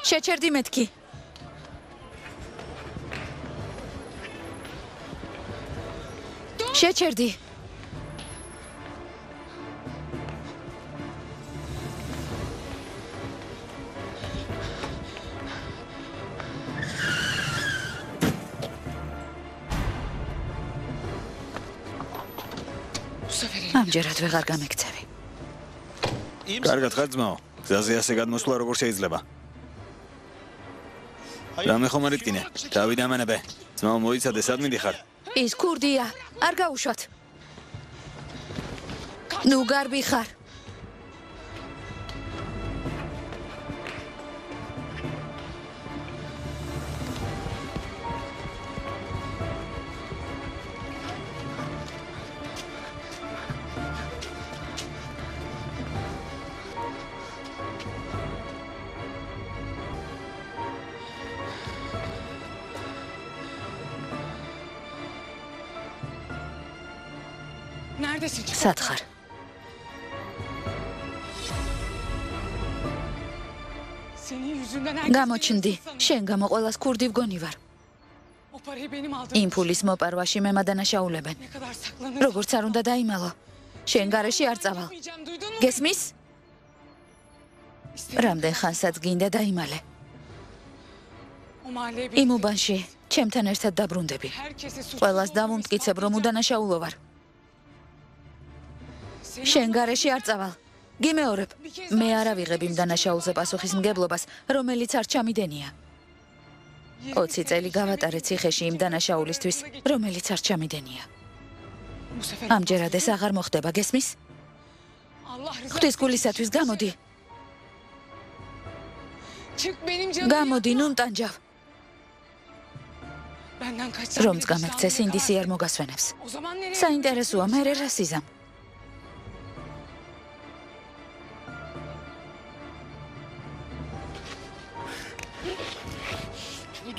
შეჩერდი მეთქი. შეჩერდი. ამჯერად ვეღარ გამექცევი. კარგად ხარ ძმაო. გზაზე ასე გადმოსვლა როგორ შეიძლება? რამე ხომ არ იტკინე? დავით ამანებე. ძმაო მოიცადე, სად მიდიხარ? ის ქურდია, არ გაუშვათ. ნუ გარბი ხარ. სათხარ. გამოჩნდი, შენ გამო ყველას ქურდი ვგონი ვარ. იმ ფულის მოპარვაში მე მადანაშაულებენ. როგორც არ უნდა დაიმალო, შენ გარეში არ წავალ. გესმის? რამდენ ხანსაც გინდა დაიმალე. იმ უბანში ჩემთან ერთად დაბრუნდები. ყველას დავუმტკიცებ, რომ უდანაშაულო ვარ. შენ გარეში არ წავალ. გიმეორებ, მე არ ავიღებ იმ დანაშაულზე პასუხისმგებლობას, რომელიც არ ჩამიდენია. 20 წელი გავატარე ციხეში იმ დანაშაულისთვის, რომელიც არ ჩამიდენია. ამჯერად ეს აღარ მოხდება, გესმის? ღვთის გულისათვის გამოდი. გამოდი, ნუ მტანჯავ. რომც გამექცეს ინდისი არ მოგასვენებს. საინტერესოა, მე რა სიზამ.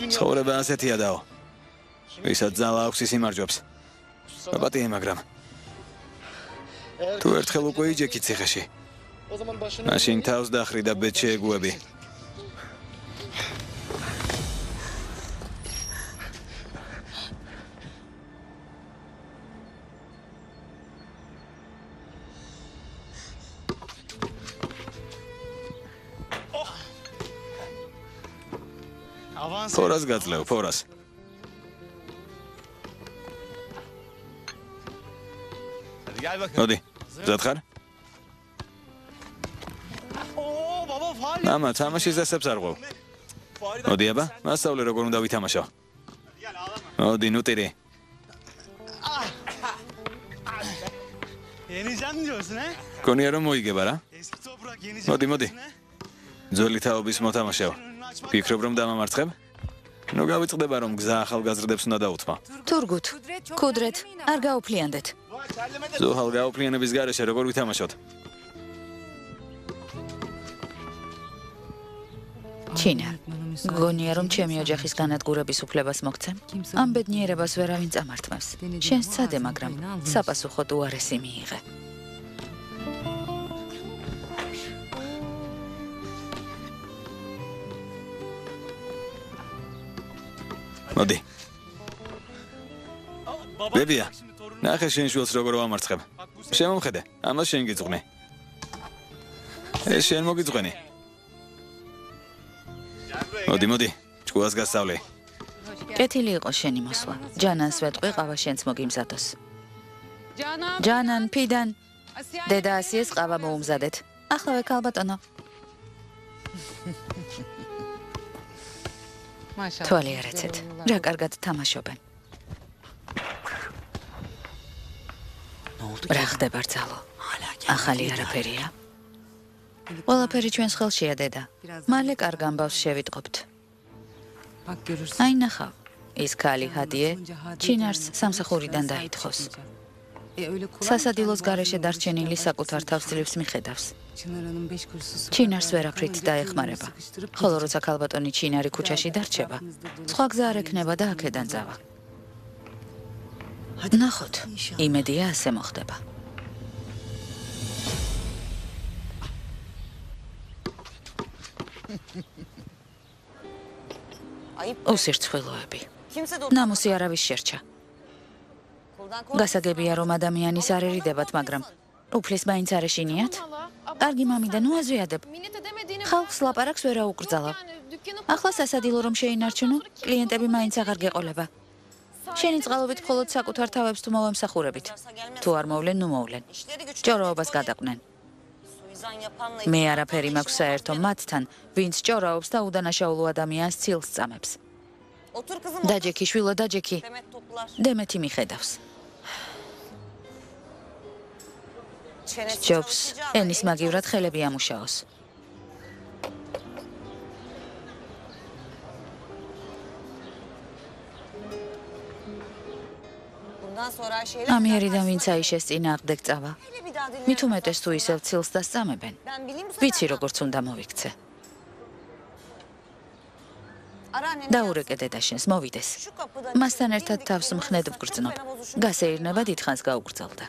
ცხოვრება ასეთია დაო. ვისაც ძალა აქვს ის იმარჯვებს. პატიე, მაგრამ თუ ერთხელ უკვე იჯექი ციხეში, მაშინ თავს დახრი და ბედს შეეგუები. ფორას გაძლევ, ფორას. მოდი, მზად ხარ? მამა, თამაშის დასებს არ ყვევ. მოდი აბა, მასწავლე როგორ უნდა ვითამაშო. მოდი, ნუ ტირი. გონია რომ მოიგება რა? მოდი, მოდი. ძველი თაობის მოთამაშეო. ფიქრობ რომ დამამარცხებ? ნუ გავიწყდება რომ გზა ახალგაზრდებს უნდა დაუთმა. თურგუთ, ქუდრეთ, არ გაუფლიანდეთ. ზოհალ გაუფლიანების გარეშე როგორ ვითამაშოთ? ჩინა, გონია რომ ჩემი ოჯახის განადგურების უფლებას მოგცემ? ამ ბედნიერებას ვერავინ წამართმევს. შენ სცადე, მაგრამ საპასუხოდ უარესი მიიღე. მოდი. ბებია, ნახე შენ შულს როგორ ვამარცხებ. შემომხედე, ამას შენ გიძღვნე. ეს შენ მოგიძღვენი. მოდი, მოდი, ჭკუას გასწავლე. კეთილი იყო შენი მოსვლა. ჯანანს ვეტყვი, ყავა შენც მოგიმზადოს. ჯანან, ფიდან, დედა ასიეს ყავა მოუმზადეთ. ახლავე ქალბატონო. თვალი არ ეცეთ, რა კარგად თამაშობენ. რა ხდება ბრძალო? ახალი არაფერია? ყველაფერი ჩვენს ხელშია, დედა. მალე კარგ ამბავს შევიტყობთ. აი ნახავ, ის ქალი ჰადიე ჩინარს სამსახურიდან დაითხოვს. სასადილოს გარეშე დარჩენილი საკუთარ თავს ძლივს მიხედავს. ჩინარს ვერაფრით დაეხმარება. ხოლო როცა ქალბატონი ჩინარი ქუჩაში დარჩება, სხვა გზა არ ექნება და აქედან წავა. ნახოთ, იმედია ასე მოხდება. უსირცხვილოები. ნამუსი არავის შერჩა. გასაგებია რომ ადამიანის არ ერიდებათ, მაგრამ უფლის მაინც არ ეშინიათ? კარგი მამიდა, ნუ აზვიადებ. ხალხს ლაპარაკს ვერ აუკრძალავ. ახლა სასადილო რომ შეინარჩუნო, კლიენტები მაინც აღარ გეყოლება. შენი წყალობით მხოლოდ საკუთარ თავებს თუ მოვემსახურებით. თუ არ მოვლენ, ნუ მოვლენ. ჭორაობას გადაყვნენ. მე არაფერი მაქვს საერთო მათთან, ვინც ჭორაობს და უდანაშაულო ადამიანს ცილს წამებს. დაჯექი, შვილო, დაჯექი. დემეთი მიხედავს. სჯობს ენის მაგივრად ხელები ამუშაოს. ამიერიდან ვინც აიშეს წინააღმდეგ წავა. მით უმეტეს თუ ისევ ცილს დასწამებენ. ვიცი როგორც უნდა მოვიქცე. დაურეკე დედაშენს, მოვიდეს. მასთან ერთად თავს მხნედ ვგრძნობ. გასეირნება დიდხანს გაუგრძელდა.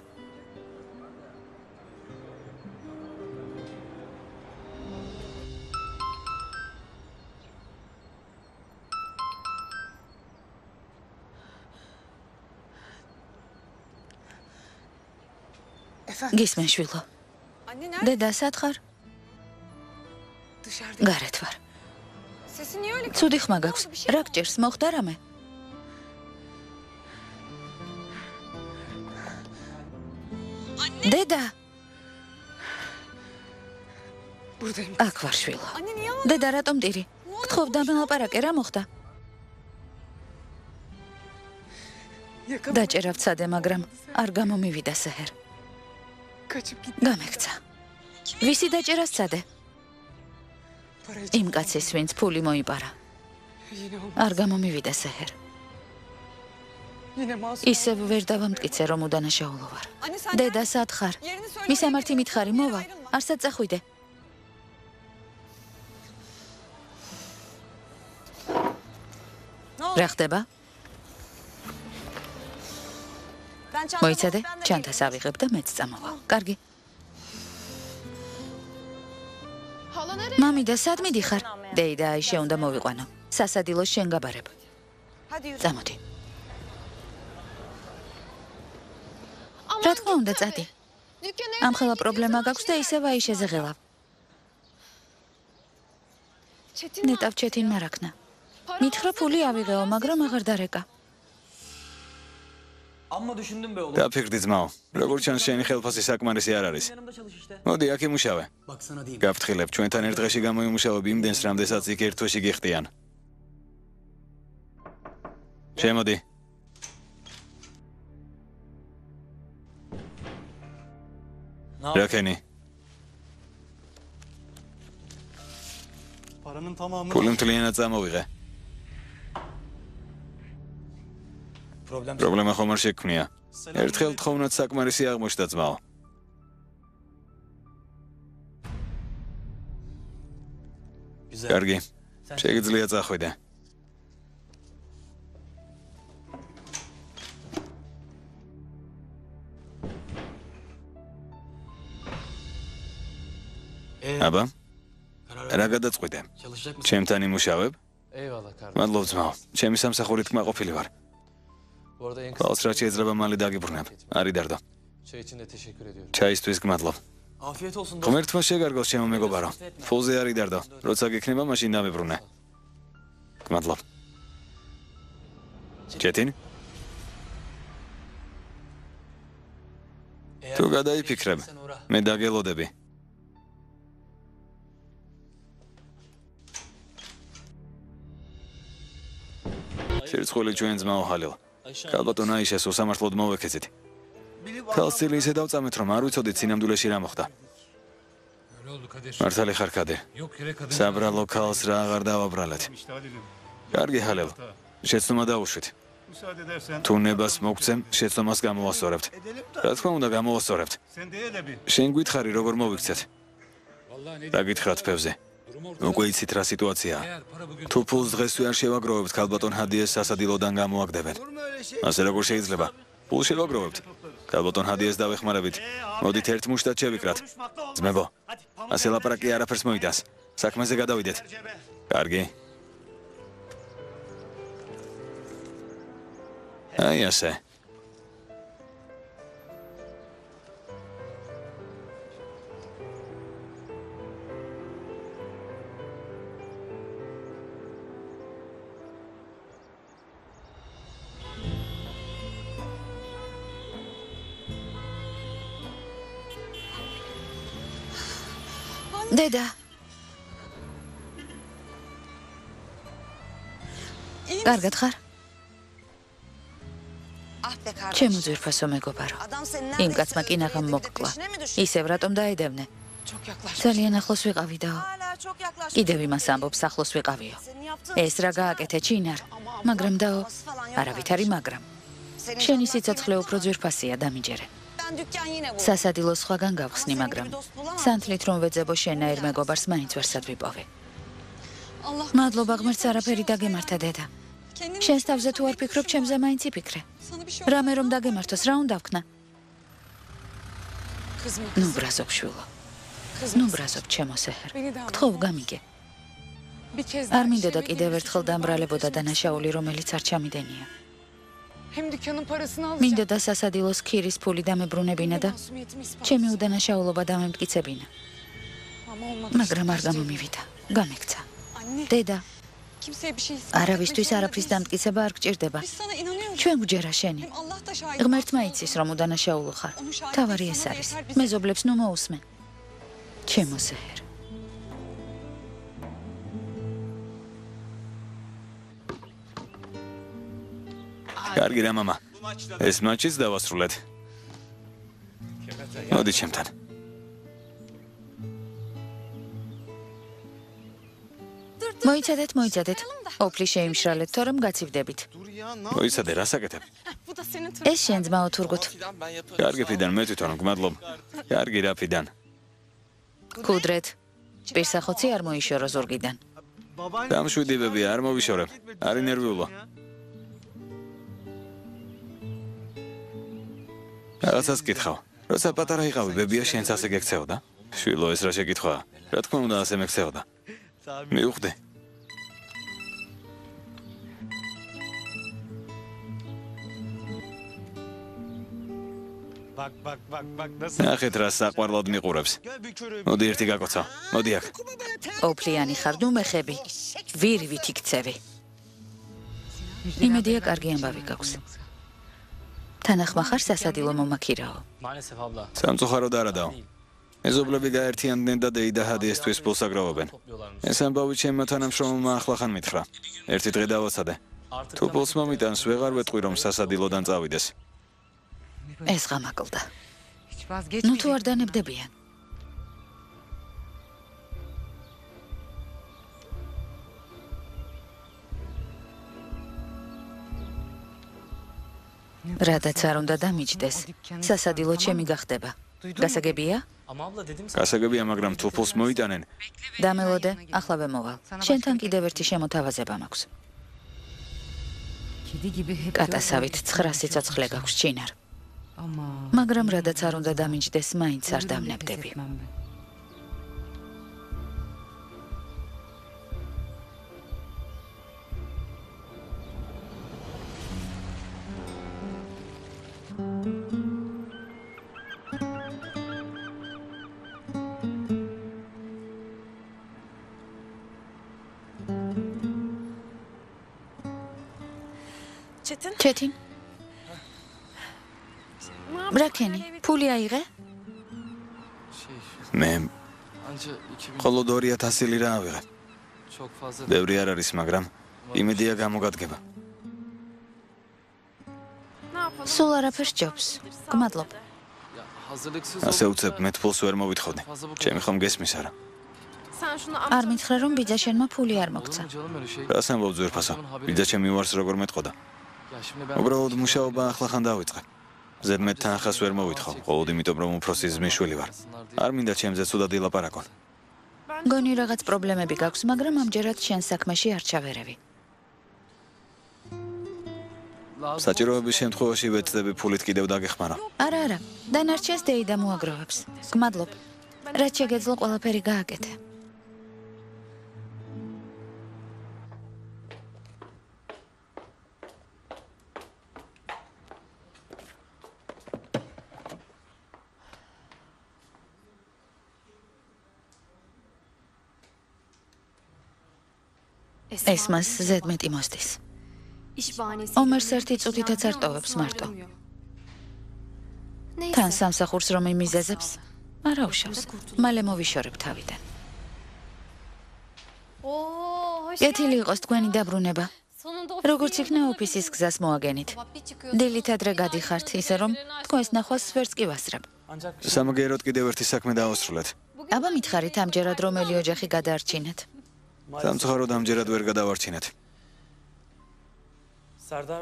გისმენ შვილო. დედა სათხარ? გარეთ ვარ. ცუდი ხმა გაქვს. რა გჭირს, მოხდა რამე? დედა! აქ ვარ შვილო. დედა რატომ მტირი? გთხოვ დამელაპარაკე, რა მოხდა? დაჭერა ვცადე, მაგრამ არ გამომივიდა სეჰერ. გამექცა. ვისი დაჭერა სცადე? იმ კაცის, ვინც ფული მოიპარა. არ გამომივიდა სეჰერ. ისევ ვერ დავამტკიცე, რომ უდანაშაულო ვარ. დედა, სათხარ? მისამართი მითხარი, მოვა, არსად წახვიდე. რა ხდება? მოიცადე, ჩანთას ავიღებ და მეც წამოვა. კარგი. მამიდა, სად მიდიხარ? დეიდა აიშე უნდა მოვიყვანო. სასადილოს შენ გაბარებ. წამოდი. რა თქმა უნდა, წადი. ამხელა პრობლემა გაქვს და ისევ აიშეზე ღელავ. ნეტავ ჩეთინმა რაქნა. მითხრა ფული ავიღეო, მაგრამ აღარ დარეკა. დაფიქრდი ძმაო, როგორც ჩანს შენი ხელფასი საკმარისი არ არის. მოდი, აქ იმუშავე. გავფრთხილებ, ჩვენთან ერთ დღეში გამოიმუშავებ იმდენს, რამდენსაც იქ ერთ თვეში გიხდიან. შემოდი. რაკენი? ფული მთლიანად წამოვიღე. პრობლემა ხომ არ შექმნია. ერთხელ თხოვნად საკმარისი აღმოჩნდა ძმაო. კარგი, შეგიძლია წახვიდე. აბა, რა გადაწყვიტე? ჩემთან იმუშავებ? მადლობ ძმაო, ჩემი სამსახურით კმაყოფილი ვარ. Qalс რაც შეიძლება მალე დაგიბრუნებ. არი დარდო. ჩაისთვის გმადლობ. ღმერთმა შეგარგოს ჩემო მეგობარო. ფულზე არი დარდო. როცა გექნება, მაშინ დავიბრუნე. გმადლობ. ჩეთინ? თუ გადაიფიქრებ, მე დაგელოდები. შერწყული ჩვენ ძმაო ჰალილ. ქალბატონ აიშეს უსამართლოდ მოვექეცით. ქალს წილი ისე დავწამეთ, რომ არ ვიცოდით სინამდვილეში რა მოხდა. მართალი ხარ კადე. საბრალო ქალს რა აღარ დავაბრალეთ. კარგი ჰალილ, შეცდომა დაუშვით. თუ ნებას მოგცემ, შეცდომას გამოვასწორებთ. რა თქმა უნდა გამოვასწორებთ. შენ გითხარი როგორ მოვიქცეთ? დაგითხრათ ფევზე. უკვე იცით რა სიტუაციაა. თუ ფულს დღესვე არ შევაგროვებთ, ქალბატონ ჰადიეს სასადილოდან გამოაგდებენ. ასე როგორ შეიძლება? ფულს შევაგროვებთ. ქალბატონ ჰადიეს დავეხმარებით. მოდით ერთ მუშტად შევიკრათ. ძმებო, ასე ლაპარაკი არაფერს მოიტანს. საქმეზე გადავიდეთ. კარგი. აი ასე. დედა. კარგად ხარ? ჩემო ძვირფასო მეგობარო. იმ კაცმა კინაღამ მოკკლა. ისევ რატომ დაედევნე? ძალიან ახლოს ვიყავი დაო. კიდევ იმას ამბობს ახლოს ვიყავიო. ეს რა გააკეთე ჩინარ, მაგრამ დაო, არავითარი მაგრამ. შენი სიცოცხლე უფრო ძვირფასია დამიჯერე. სასადილო სხვაგან გავხსნი, მაგრამ სანთლით რომ ვეძებო შენაერ მეგობარს მაინც ვერსად ვიპოვე. მადლობა ღმერთს არაფერი დაგემართა დედა. შენს თავზე თუ არ ფიქრობ, ჩემზე მაინც იფიქრე. რამე რომ დაგემართოს, რა უნდა ვქნა? ნუ ბრაზობ შვილო. ნუ ბრაზობ ჩემო სეჰერ. გთხოვ გამიგე. არ მინდოდა კიდევ ერთხელ დამბრალებოდა დანაშაული, რომელიც არ ჩამიდენია. მინდოდა სასადილოს ქირის ფული დამებრუნებინა და ჩემი უდანაშაულობა დამემტკიცებინა. მაგრამ არ გამომივიდა, გამექცა. დედა, არავისთვის არაფრის დამტკიცება არ გჭირდება. ჩვენ გვჯერა შენი. ღმერთმა იცის, რომ უდანაშაულო ხარ. თავარი ეს არის. მეზობლებს ნუ მოусმე. ჩემო სეჰერ. კარგი რა მამა. ეს მაჩიც დავასრულეთ. მოდი ჩემთან. მოიცადეთ. ოფლი შეიმშრალეთ, თორემ გაცივდებით. მოიცადე, რა საკეთებ? ეს შენ ძმაო თურგოთ. კარგი ფიდან, მე თვითონ გმადლობ. კარგი რა ფიდან. კუდრეთ. პირსახოცი არ მოიშორო ზურგიდან. დამშვიდობები არ მოვიშორებ. არი ნერვიულო. რაღაცას გითხავ. როცა პატარა იყავი, ბებია შენც ასე გექცეოდა? შვილო, ეს რა შეკითხვაა? რა თქმა უნდა ასე მეკცეოდა. მიუხვდი. ნახეთ რა საყვარლად მიყურებს. მოდი ერთი გაკოცავ. მოდი აქ. ოფლიანი ხარ ნუ მეხები. ვირივით იქცევი. იმედია კარგი ამბავი გაქვს. თანახმა ხარ სასადილო მომაქირაო. სამწუხაროდ არადაო. მეზობლები გაერთიანდნენ და დეიდა ჰადიესთვის ფულს აგროვებენ. ეს ამბავი ჩემმა თანამშრომელმა ახლახან მითხრა. ერთი დღე დავაცადე. თუ ფულს მომიტანს, ვეღარ ვეტყვი რომ სასადილოდან წავიდეს. ეს ღამაკლდა. ნუ თუ არ დანებდებიან. რადაც არ უნდა დამიჯდეს, სასადილო ჩემი გახდება. გასაგებია? გასაგებია, მაგრამ თუ ფულს მოიტანენ. დამელოდე, ახლავე მოვალ. შენთან კიდევ ერთი შემოთავაზება მაქვს. კატასავით 9 სიცოცხლე გაქვს ჩინარ. მაგრამ რადაც არ უნდა დამიჯდეს, მაინც არ დამნებდები. ჩეტინ? ბრაკენი, ფული აიღე? მე მხოლოდ 2000 ლირა ავიღე. ბევრი არ არის, მაგრამ იმედია გამოგადგება. სულ არაფერს ჯობს. გმადლობ. ასე უცებ მე ფულს ვერ მოვითხოვდი. ჩემი ხომ გესმის არა? არ მითხრა რომ ბიძა შენმა ფული არ მოგცა. რას ამბობ ძვირფასო? ბიძა ჩემი უარს როგორ მეტყოდა? უბრალოდ მუშაობა ახლახან დავიწყე. ზედმეტ თანხას ვერ მოვითხოვ, მხოლოდ იმიტომ რომ უფროსი ძმის შვილი ვარ. არ მინდა ჩემზე ცუდად ილაპარაკონ. გონი რაღაც პრობლემები გაქვს, მაგრამ ამჯერად შენ საქმეში არ ჩავერევი. საჭიროების შემთხვევაში ვეცდები ფულით კიდევ დაგეხმარო. არა, დანარჩენს დეიდა მოაგროვებს. გმადლობ. რაც შეგეძლო ყველაფერი გააკეთე. ეს მას ზედმეტი მოსდის. ომერს ერთი წუთითაც არ ტოვებს მარტო. თან სამსახურს რომ იმიზეზებს, არაუშავს. მალე მოვიშორებ თავიდან. კეთილი იყოს თქვენი დაბრუნება. როგორც იქნა ოფისის გზას მოაგენით. დილით ადრე გადიხართ, ისე რომ თქვენს ნახვას ვერც კი ვასწრებ. სამაგიეროდ კიდევ ერთი საქმე დაავსრულეთ. აბა მითხარით ამჯერად რომელი ოჯახი გადაარჩინეთ? სამწუხაროდ ამჯერად ვერ გადავარჩინეთ.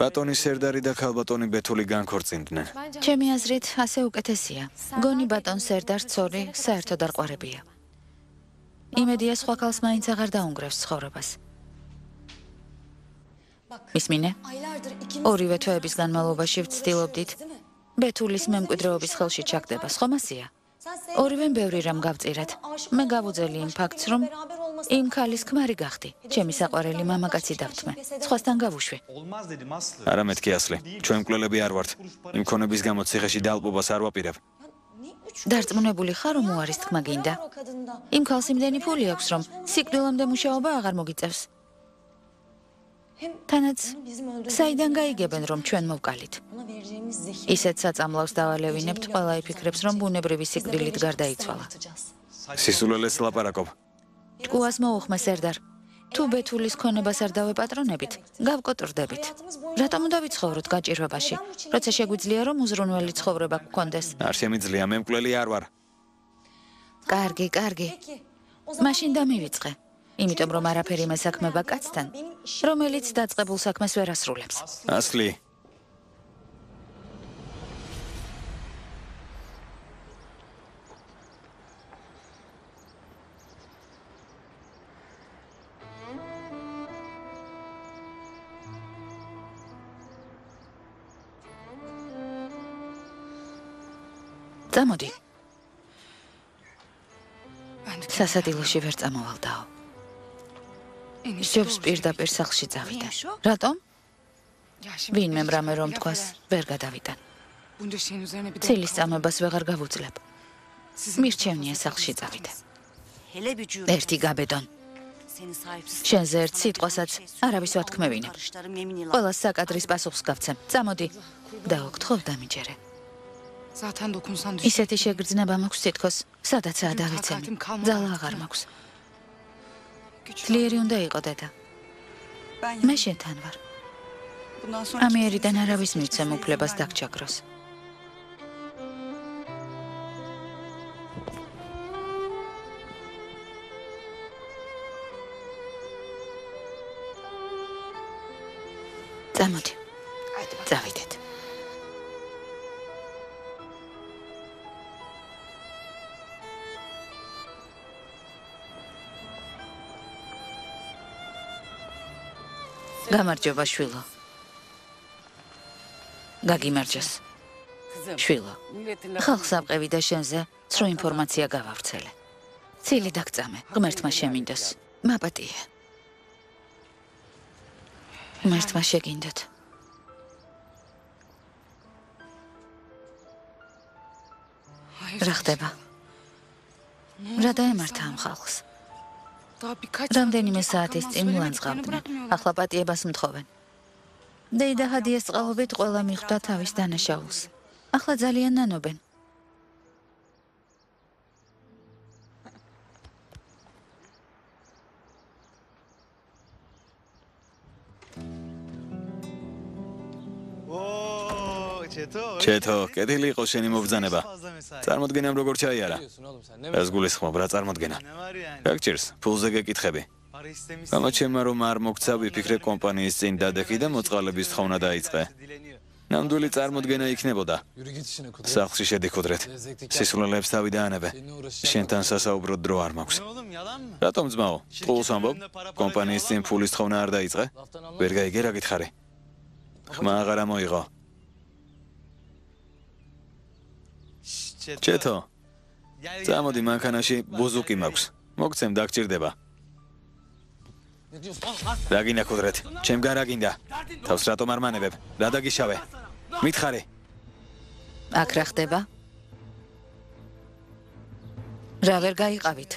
ბატონი სერდარი და ქალბატონი ბეთული განქორწინდნენ. ჩემი აზრით ასე უკეთესია. გონი ბატონ სერდარ ცოლი საერთოდ არ ყვარებია. იმედია სხვა ქალს მაინც აღარ დაუნგრევს ცხოვრებას. მისმინე? ორივე თვეების განმავლობაში ვცდილობდით ბეთულის მემკვიდრეობის ხელში ჩაგდება, ხომ ასია? ორივემ ბევრი რამ გავწირეთ. მე გავუძელი იმ ფაქტს, რომ იმ ქალის ქმარი გახდი. ჩემი საყვარელი მამაკაცი დავთმე. სხვასთან გავუშვი. არა მეთქი ასლი. ჩვენ მკვლელები არ ვართ. იმ ქონების გამო ციხეში დალპობას არ ვაპირებ. დარწმუნებული ხარ, რომ უარის თქმა გინდა? იმ ქალს იმდენი ფული აქვს, რომ სიკვდილამდე მუშაობა აღარ მოგიწევს. თანაც საიდან გაიგებენ, რომ ჩვენ მოვკალით? ისეთ საწამლავს დავალევინებთ, ყველა იფიქრებს, რომ ბუნებრივი სიკვდილით გარდაიცვალა. სისულელეს ლაპარაკობ. ტკუას მოუხმე სერდარ. თუ ბეთულის ქონებას არ დავეპატრონებით, გავკოტრდებით. რატომ უნდა ვიცხოვროთ გაჭირვებაში, როცა შეგვიძლია რომ უზრუნველი ცხოვრება გქონდეს? არ შემიძლია, მე მკვლელი არ ვარ. კარგი. მაშინ დამივიწყე. იმიტომ რომ არაფერი მესაქმება კაცთან, რომელიც დაწყებულ საქმეს ვერ ასრულებს. ასლი. წამოდი. სასადილოში ვერ წამოვალდაო. ჯობს პირდაპირ სახლში წავიდა. რატომ? ვინმე რამე რომ თქვას, ვერ გადავიდან. ცილის წამებას ვეღარ გავუძლებ. მირჩევნია სახლში წავიდე. ერთი გაბედონ. შენზე ერთ სიტყვასაც არავის ვათქმევინებ. ყველას საკადრის პასუხს გავცემ. წამოდი. დაოგთხოვ დამიჯერე. ისეთი შეგრძნება მაქვს თითქოს, სადაცაა დავიცემი. ძალა აღარ მაქვს. ძლიერი უნდა იყო დედა. მე შენთან ვარ. ამიერიდან არავის მივცემ უფლებას დაგჩაგროს. წამოდი. წავიდეთ. გამარჯობა შვილო. გაგიმარჯოს. შვილო. ხალხს ამყევი და შენზე ცრუ ინფორმაცია გავავრცელე. ცილი დაგწამე, ღმერთმა შემინდოს. მაპატიე. ღმერთმა შეგინდოთ. რა ხდება? რა დაემართა ამ ხალხს? რამდენიმე საათის წინ მლანძღავდნენ. ახლა პატიებას მთხოვენ. დეიდა ჰადიეს წყალობით ყველა მიხვდა თავის დანაშაულს. ახლა ძალიან ნანობენ. ჩეთო, კეთილი იყო შენი მობრძანება. წარმოდგენამ როგორ ჩაიარა. ეს გულისხმობ, რა წარმოდგენა. გაგჭირს, ფულზე გეკითხები. გამაჩემა რომ არ მოგცა, ვიფიქრე კომპანიის წინ დადექი და მოწყალების თხოვნა დაიწყე. ნამდვილი წარმოდგენა იქნებოდა. სახლში შედიქოდრეთ. სისულელეებს თავი დაანებე. შენთან სასაუბროდ დრო არ მაქვს. რატომ ძმაო? წყულს ამბობ, კომპანიის წინ ფულის თხოვნა არ დაიწყე? ვერ გაიგე რა გითხარი? ხმა აღარ ამოიღო. ჩეთო. წამოდი მანქანაში ბუზუკი მაქვს. მოგცემ დაგჭირდება. რა გინდა კუდრეთ? ჩემგან რა გინდა? თავს რატომ არ მანებებ? რა დაგიშავე? მითხარი. აქ რა ხდება? რა ვერ გაიყავით?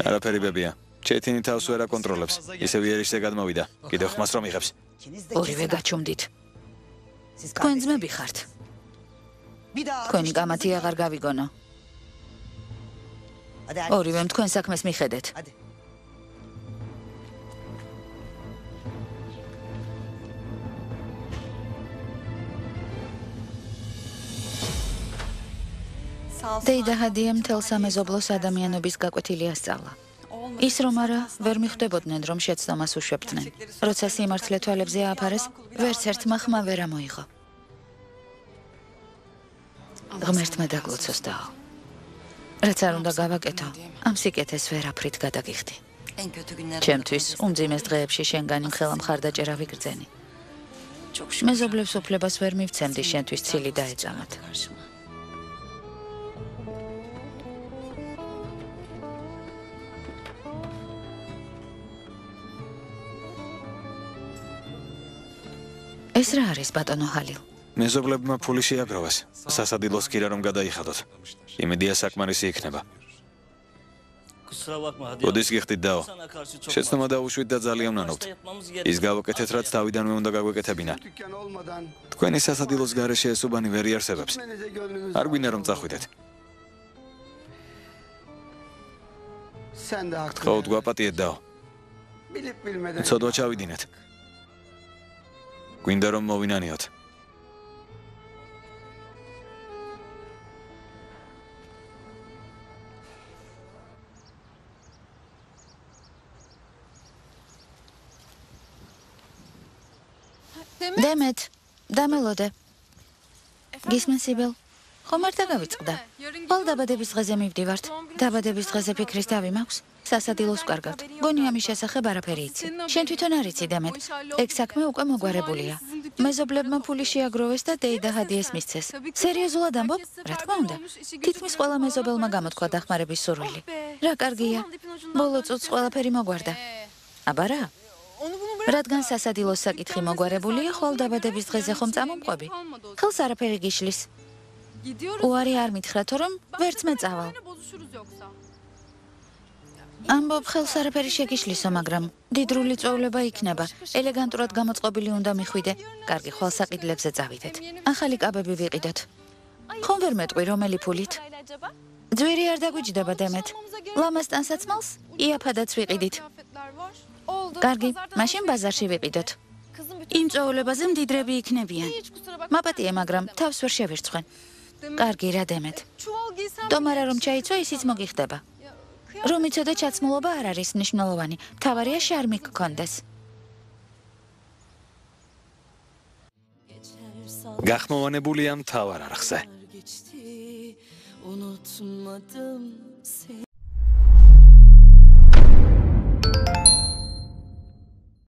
არაფერი ბებია. ჩეთინი თავს ვერ აკონტროლებს. ისევ იერიშზე გადმოვიდა. კიდევ ხმას რომ იღებს. ორივე გაჩუმდით. თქვენ ძმები ხართ. თქვენი კამათი აღარ გავიგონო. ორივემ თქვენ საქმეს მიხედეთ. დეიდა ჰადიემ მთელ სამეზობლოს ადამიანობის გაკვეთილი ასწავლა. ის რომ არა, ვერ მიხვდებოდნენ, რომ შეცდომას უშვებდნენ. როცა სიმართლე თვალებზე ააფარეს, ვერც ერთმა ხმა ვერ ამოიღო. ღმერთმა დაგლოცოს დაო. რაც არ უნდა გავაკეთო, ამ სიკეთეს ვერაფრით გადაგიხდი. ჩემთვის უმძიმეს დღეებში შენგანი მხელა მხარდაჭერა ვიგრძენი. მეზობლებს უფლებას ვერ მივცემდი შენთვის ცილი დაეწამათ. ეს რა არის ბატონო ჰალილ? მეზობლებმა ფული შეაგროვეს. სასადილოს კი რა რომ გადაიხადოთ. იმედია საკმარისი იქნება. ოდის გიხდით დაო. შეცდომა დაუშვით და ძალიან ვნანობთ. ის გავაკეთეთ, რაც თავიდანვე უნდა გაგვეკეთებინა. თქვენი სასადილოს გარეშე ეს უბანი ვერ იარსებებს. არ გვინდა რომ წახვიდეთ. გთხოვთ გვაპატიეთ დაო. ცოდვა ჩავიდინეთ. გვინდა რომ მოვინანიოთ. დემეთ, დამელოდე. გისმენ სიბელ? ხომ არ დაგავიწყდა? ყოველ დაბადების დღეზე მივდივართ. დაბადების დღეზე ფიქრის დავი მაქვს. სასადილოს ვკარგავთ. გონი ამის შესახებ არაფერი იცი. შენ თვითონ არ იცი დემეთ. ეგ საქმე უკვე მოგვარებულია. მეზობლებმა ფული შეაგროვეს და დეიდა ჰადიეს მისცეს. სერიოზულად ამბობ? რა თქმა უნდა. თითქმის ყველა მეზობელმა გამოთქვა დახმარების სურვილი. რა კარგია. ბოლო წუთს ყველაფერი მოგვარდა. აბა რა? რადგან სასადილოს საკითხი მოგვარებულია, ხვალ დაბადების დღეზე ხომ წამომყვები? ხელს არაფერი გიშლის. უარი არ მითხრათო, რომ ვერც მეწავალ. ამბობ ხელს არაფერი შეგიშლისო, მაგრამ დიდრული წვეულება იქნება. ელეგანტურად გამოწყობილი უნდა მიხვიდე. კარგი, ხვალ საყიდლებზე წავიდეთ. ახალი კაბები ვიყიდოთ. ხომ ვერ მეტყვი რომელი ფულით? ძვირი არ დაგვიჯდება დემეთ. ლამასთან საცმელს იაფადაც ვიყიდით. კარგი, მაშინ ბაზარში ვიყიდოთ. იმ წვეულებაზე მდიდრები იქნებიან. მაპატიე, მაგრამ თავს ვერ შევირცხენ. კარგი, რა დემეთ. დომარა რომ ჩაიცვა, ისიც მოგიხდება. რომ იცოდე ჩაცმულობა არ არის მნიშვნელოვანი. მთავარია შარმი გქონდეს. გახმოვანებულია მთავარ არხზე.